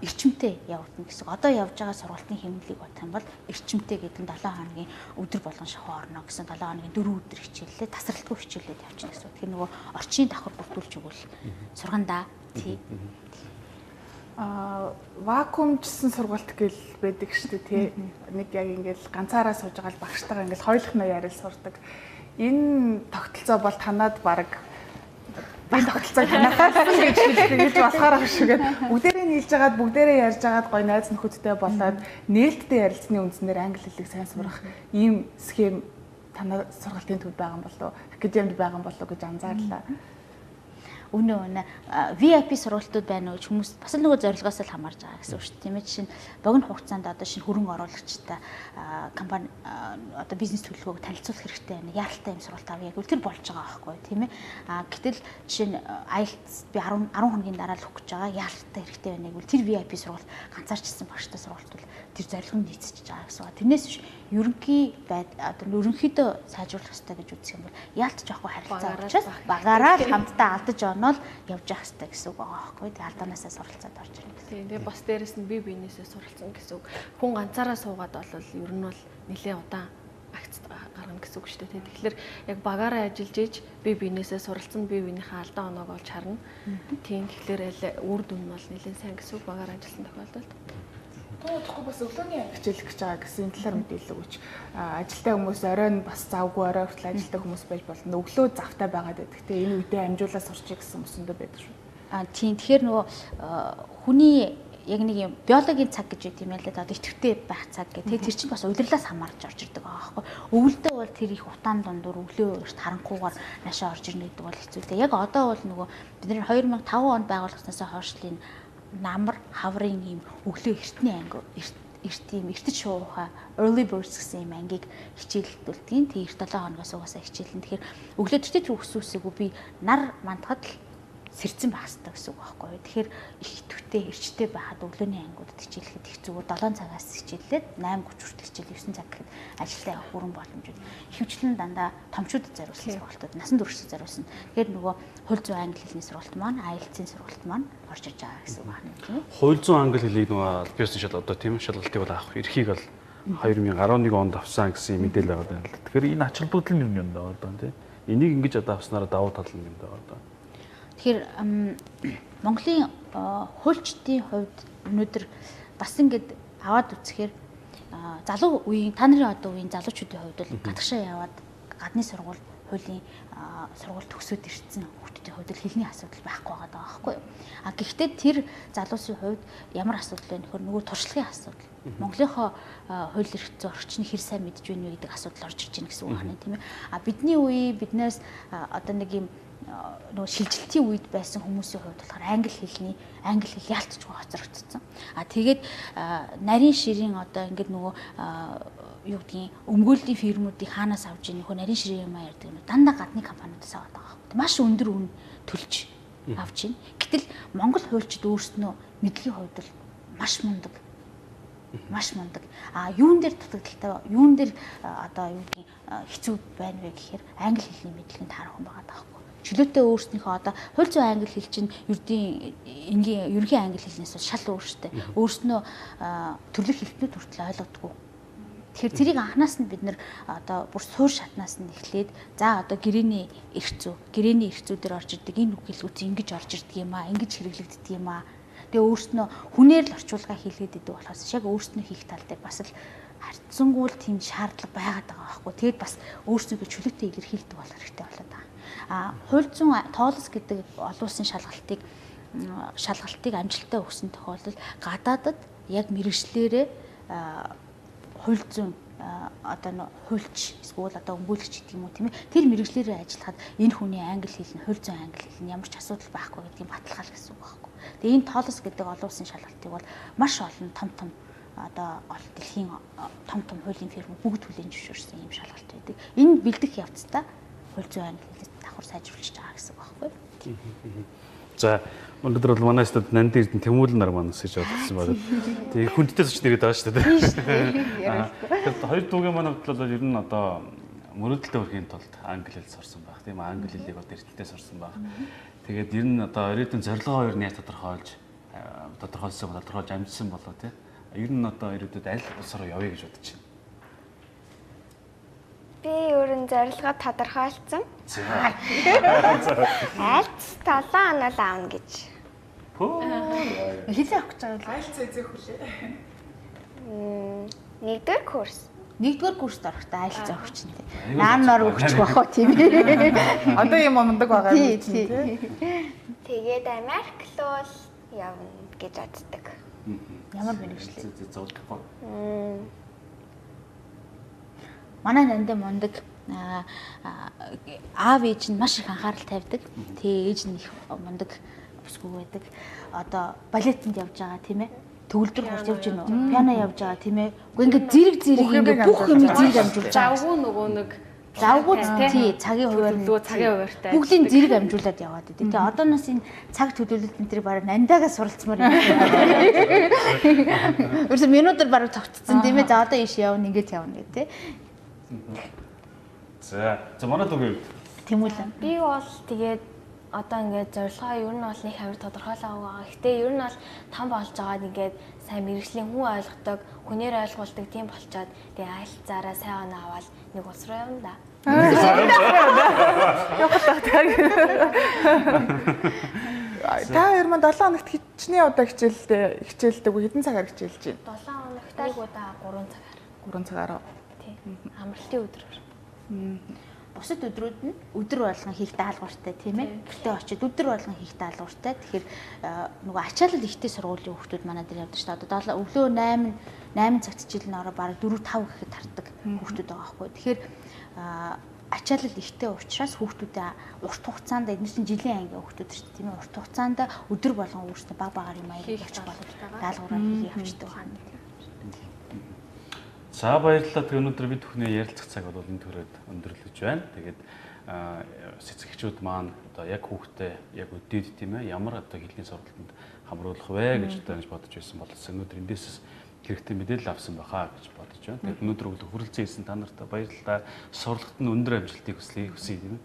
эрчимтэй явагдана гэсэн. Одоо явж байгаа сургалтын хэмнэлийг бодох юм бол эрчимтэй гэдэг нь 7 хоногийн өдөр болгон шахуу орно гэсэн 7 хоногийн 4 өдөр хичээллээ тасралтгүй хичээлээд явчихна гэсэн. Тэгэхээр нөгөө орчин давхар бүрдүүлж өгвөл сургандаа тий. Вакуумжсэн сургалт гэл байдаг шүү дээ тий. Нэг яг ингээл ганцаараа сууж байгаа л багштайгаа ингээл хоёулахнаа яриад сурдаг. Энэ тогтолцоо бол танад баг энэ тогтолцоог танахаасан гэж хэлж болохоор ашигээд бүгдээрээ нийлж агаад бүгдээрээ ярьж агаад гоё найз нөхөдтэй болоод нээлттэй ярилцсны үндснээр англи хэлийг сайн сурах ийм схем танай сургалтын төвд байгаа юм болов уу? Академид байгаа юм болов уу гэж анзаарлаа. Үнэ VIP сургалтууд байна уу хүмүүс бас л нөгөө зорилгоос л хамаарж байгаа гэсэн үг шүү дээ. Тийм ээ жишээ нь богино хугацаанд одоо шинэ хөрөнгө оруулагчтай компани одоо бизнес төлөвлөгөөг танилцуулах хэрэгтэй байна. Яаралтай юм сургалт авъя гэвэл тэр болж байгаа байхгүй тийм ээ. Гэтэл жишээ нь IELTS би 10 хоногийн дараа л өгөх гэж байгаа. Яаралтай хэрэгтэй байна гэвэл тэр VIP сургалт ганцаарчсан багштай сургалт бол тэр зорилго нь нийцэж байгаа гэсэн үг. Тэрнээс биш ерөнхий ерөнхийдөө сайжруулах хэрэгтэй гэж үзэх юм бол яалт жоохгүй харилцаа учраас багаараа хамтдаа алдаж онол явж явах хэрэгтэй гэсэн үг байгаа байхгүй. Тэгээ алдаанаасаа суралцаад орж ирнэ гэсэн. Тийм. Тэгээ бас дээрэс нь бие биенээсээ суралцсан гэсэн үг. Хүн ганцаараа суугаад болвол ер нь бол нэлээд удаан агц гаргана гэсэн үг шүү дээ. Тэгэхээр яг багаараа ажиллаж ийж бие биенээсээ суралцсан бие биенийхээ алдаа оноог олж харна. Тийм. Тэгэхээр үр дүн нь бол нэлээд сайн гэсэн үг багаараа ажилласан тохиолдолд. Тэгэхгүй бас өглөөний анги хичээлэх гэж байгаа гэсэн талаар мэдээлэл өгч ажилтай хүмүүс оройн бас завгүй орой хүртэл ажилтай хүмүүс байж болно. Өглөө завтай байгаад байдаг. Гэтэ энэ үедээ амжуулаад сурчих гэсэн юмсэндээ байдаг шүү. Тийм. Тэгэхээр нөгөө хүний яг нэг юм биологийн цаг гэж үт юм яа л да одоо идэвхтэй байх цаг гэх. Тэр чинь бас удирлаас хамаарч орж ирдэг байгаа байхгүй. Өвөлдөө бол тэр их утаан дундуур өглөө эрт харанхуугаар нашаа орж ирнэ гэдэг бол хэцүүтэй. Яг одоо бол нөгөө бидний 2005 онд байгуулагдсанаас хойшлын намар хаврын ийм өглөө эртний анги эрт ийм эртэж шуухаа early birds гэсэн ийм ангийг хичээлдүүлдэг. Тэгээ 7 хоногоос угаасаа хичээлэн. Тэгэхээр өглөө тэр өсвөөсөөгөө би нар мандахад л сэрцэн байх хэрэгтэй гэсэн үг байхгүй юу. Тэгэхээр их идэвхтэй эрчтэй байхад өглөөний ангиудад хичээлэхэд их зүгээр 7 цагаас хичээлээд 8:30 хүртэл хичээл 9 цаг гэхэд ажилдаа явах бүрэн боломжууд. Ихэвчлэн дандаа томчуудад зориулсан сургалтууд, насан туршид зориулсан. Тэгэхээр нөгөө хууль зүйн англи хэлний сургалт маань, IELTS-ийн сургалт маань орж ирж байгаа гэсэн үг байна тийм ээ. Хууль зүйн англи хэлийг нөгөө албасын шал одоо тийм шалгалтыг бол авах эрхийг бол 2011 онд авсан гэсэн мэдээлэл байгаа юм л. Тэгэхээр энэ ач холбогдол нь юм даа одоо тийм. Энийг ингэж одоо авснараа давуу тал нь юм даа одоо. Тэгэхээр Монголын хуульчдын хувьд өнөөдөр бас ингэж аваад үзэхээр залуу үеийн та нарын одоо үеийн залуучуудын хувьд бол гадагшаа яваад гадны сургууль хуулийн сургууль төгсөөд ирсэн хүүхдүүдийн хувьд хэлний асуудал байхгүй байгаа байхгүй юу. Гэхдээ тэр залуусын хувьд ямар асуудал вэ нөхөр нөгөө туршлагын асуудал. Монголынхоо хууль эрх зүйн орчныг хэр сайн мэдж байна вэ гэдэг асуудал орж ирж байна гэсэн үг байна тийм ээ. Бидний үе биднээс одоо нэг юм нөгөө шилжилтийн үед байсан хүмүүсийн хувьд болохоор англи хэл ялцчгүй хоцрогдсон. Тэгээд нарийн ширийн одоо ингээд нөгөө юу гэдгийг өмгөөллийн фирмүүдийг хаанаас авж ийн нөхөр нарийн ширийн юм ярьдаг юм. Дандаа гадны компаниудаас аваад байгаа юм. Маш өндөр үн төлж авч ийн. Гэтэл Монгол хуульчид өөрснөө мэдлэгийн хувьд л маш мундаг. Юун дээр дутагдaltaй, юун дээр одоо юу гэдгийг хэцүү байна вэ гэхээр англи хэлний мэдлэгэнд харах хүн байгаа даахгүй. Чөлөөтэй өөрснийхөө одоо хууль зүйн англи хэл чинь ерөнхий англи хэлнээс шал өөртэй. Өөрснөө төрлөх хэлтнүүд хүртэл ойлгодгүй. Тэгэхээр тэрийг анханаас нь бид нэр одоо бүр суур шатнаас нь эхлээд за одоо гэрээний эрх зүй дээр орж ирдэг энэ үг хэлгүүц ингэж орж ирдэг юм аа, ингэж хэрэглэгддэг юм аа. Тэгээ өөрснөө хүнээр л орчуулга хийлгээд идэв болохоос яг өөрснөө хийх тал дээр бас л харьцангуул тийм шаардлага байгаад байгаа байхгүй. Тэгээд бас өөрсдөө чөлөөтэй илэрхийлдэг болох хэрэгтэй болоод байгаа. Хууль зүйн тоолос гэдэг олон улсын шалгалтыг амжилттай өгсөн тохиолдолд гадаадад яг мэрэгчлэрээ хууль зүйн одоо хуульч эсвэл одоо өмгөөлөгч гэдэг юм уу тийм ээ тэр мэрэгчлэрээ ажиллахад энэ хүний англи хэл нь хууль зүйн англи хэл нь ямар ч асуудал байхгүй гэдгийг баталгаал гэсэн үг байхгүй. Тэгээ энэ тоолос гэдэг олон улсын шалгалтыг бол маш олон том одоо дэлхийн том хуулийн фирм бүгд хүлээн зөвшөөрсөн юм шалгалт байдаг. Энэ бэлдэх явцдаа хууль зүйн англи хэлийг давхар сайжруулж байгаа гэсэн үг байхгүй. За өнөөдөр бол манай студид Нанди Эрдэнэ Тэмүүлэн нар маань өсөж олдсон байна. Тэгээ хүндтэй зоч нэрэд байгаа шүү дээ. Тэгэхээр хоёр дүүгийн маань хувьд бол ер нь одоо мөрөөдөлтөд хүрэхийн тулд англи хэл сурсан байх тийм англи хэлийг одоо эртнэлтэй сурсан байх. Тэгээд ер нь одоо ирээдүйн зорилгоо ер нь яаж тодорхойлж амжсан болоо тийм. Ер нь одоо ирээдүйд аль улс руу явъя гэж бодож байна. Би өөрийн зорилгоо тодорхойлсон. Альц 7 хоног аавна гэж. Хэлээ авах гэж байгаа. Айлц эзэх хүлээ. Нэгдүгээр курс. Нэгдүгээр курст орохдоо айлц авах чинь тийм. Наанаар өгчих واخ тийм ээ. Одоо юм ундаг байгаа юм чинь тийм. Тэгээд Америк руу явна гэж боддог. Ямар мэрэгчлээ. Зовлохгүй. Манай Нанди мундаг аав ээж нь маш их анхаарал тавьдаг. Тэгээ ээж нь их мундаг бүсгүй байдаг. Одоо балетанд явж байгаа тийм ээ. Төгөлдөр хурц явж гинөө. Пиано явж байгаа тийм ээ. Гэхдээ ингээд зэрэг бүх юм зэрэг амжуулж байгаа. Завгүй нөгөө нэг завгүй тий цагийн хуваартай бүгдийн зэрэг амжуулаад яваад байдаг. Тэгээ одоо нас энэ цаг төлөвлөлт энэ төр бараг Нандиагаас суралцмаар юм. Өөрөөр минутаар бараг тогтцсон тийм ээ. За одоо ийш явна ингэж явна гэх тий. За манай дүүгийн Тэмүүлэн. Би бол тэгээд одоо ингээд зорилгоо ер нь бол нэг амар тодорхойлоогүй байгаа. Гэтэ ер нь бол том болж байгаад ингээд сайн мэрэгжлийн хүн ойлгодог, хүнээр ойлгуулдаг тийм болчоод тэгээ айлцаараа сайн оноо аваад нэг улс руу явна да. Та хоёр маань 7 хоногт хичнээн удаа хичээлдэг үү? Хэдэн цагаар хичээлж байна? 7 хоногт нэг удаа 3 цагаар. 3 цагаар. Тийм. Амралтын өдрөөр. Бусад өдрүүд нь өдөр болгон хийх даалгавартай тийм ээ. Гэтэ очиод өдөр болгон хийх даалгавартай. Тэгэхээр нөгөө ачаалал ихтэй сургуулийн хүүхдүүд манай дээр явдаг шүү дээ. Одоо өглөө 8 цагт хичээл нь ороо бараг 4 5 гэхэд тардаг хүүхдүүд байгаа байхгүй. Тэгэхээр ачаалал ихтэй учраас хүүхдүүдээ урт хугацаанд эдгээр чинь жилийн ангийн хүүхдүүд шүү дээ тийм ээ. Урт хугацаанд өдөр болгон өөрсдөө баг багаар юм аяг болох даалгавраар хийх явчихдаг байна. За баярлалаа. Тэгээ өнөөдөр бид бүхний ярилцах цаг бол энэ төрөд өндөрлөж байна. Тэгээд сэцэгчүүд маань одоо яг хүүхдээ яг өдөөд тийм ээ ямар одоо хэлний сургалтанд хамруулах вэ гэж одоо бодож байсан болсон. Өнөөдөр эндээс хэрэгтэй мэдээлэл авсан байхаа гэж бодож байна. Тэгээд өнөөдөр өглөө хүрэлцэн хийсэн та нартай баярлалаа. Сургалтад нь өндөр амжилтыг хүсье тийм ээ.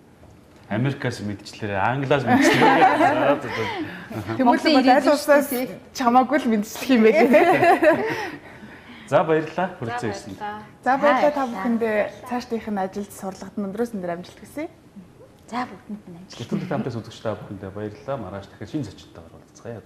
Америкаас мэдчлээрээ, Англиас мэдчлээрээ. Тэмүүлэн бол аль улсаас чамаагүй л мэдчлэх юм байлээ. За баярлалаа. Хүрэлцэн хийсэн. За баярлалаа та бүхэндээ цаашдынх нь ажилд сурлагад нь өндрөөс өндөр амжилт хүсье. За бүгдэнд нь амжилт. Нэвтрүүлэг хамтаас үзэгч та бүхэндээ баярлалаа. Маргааш дахин шинэ зочдтойгоор уулзцгаая.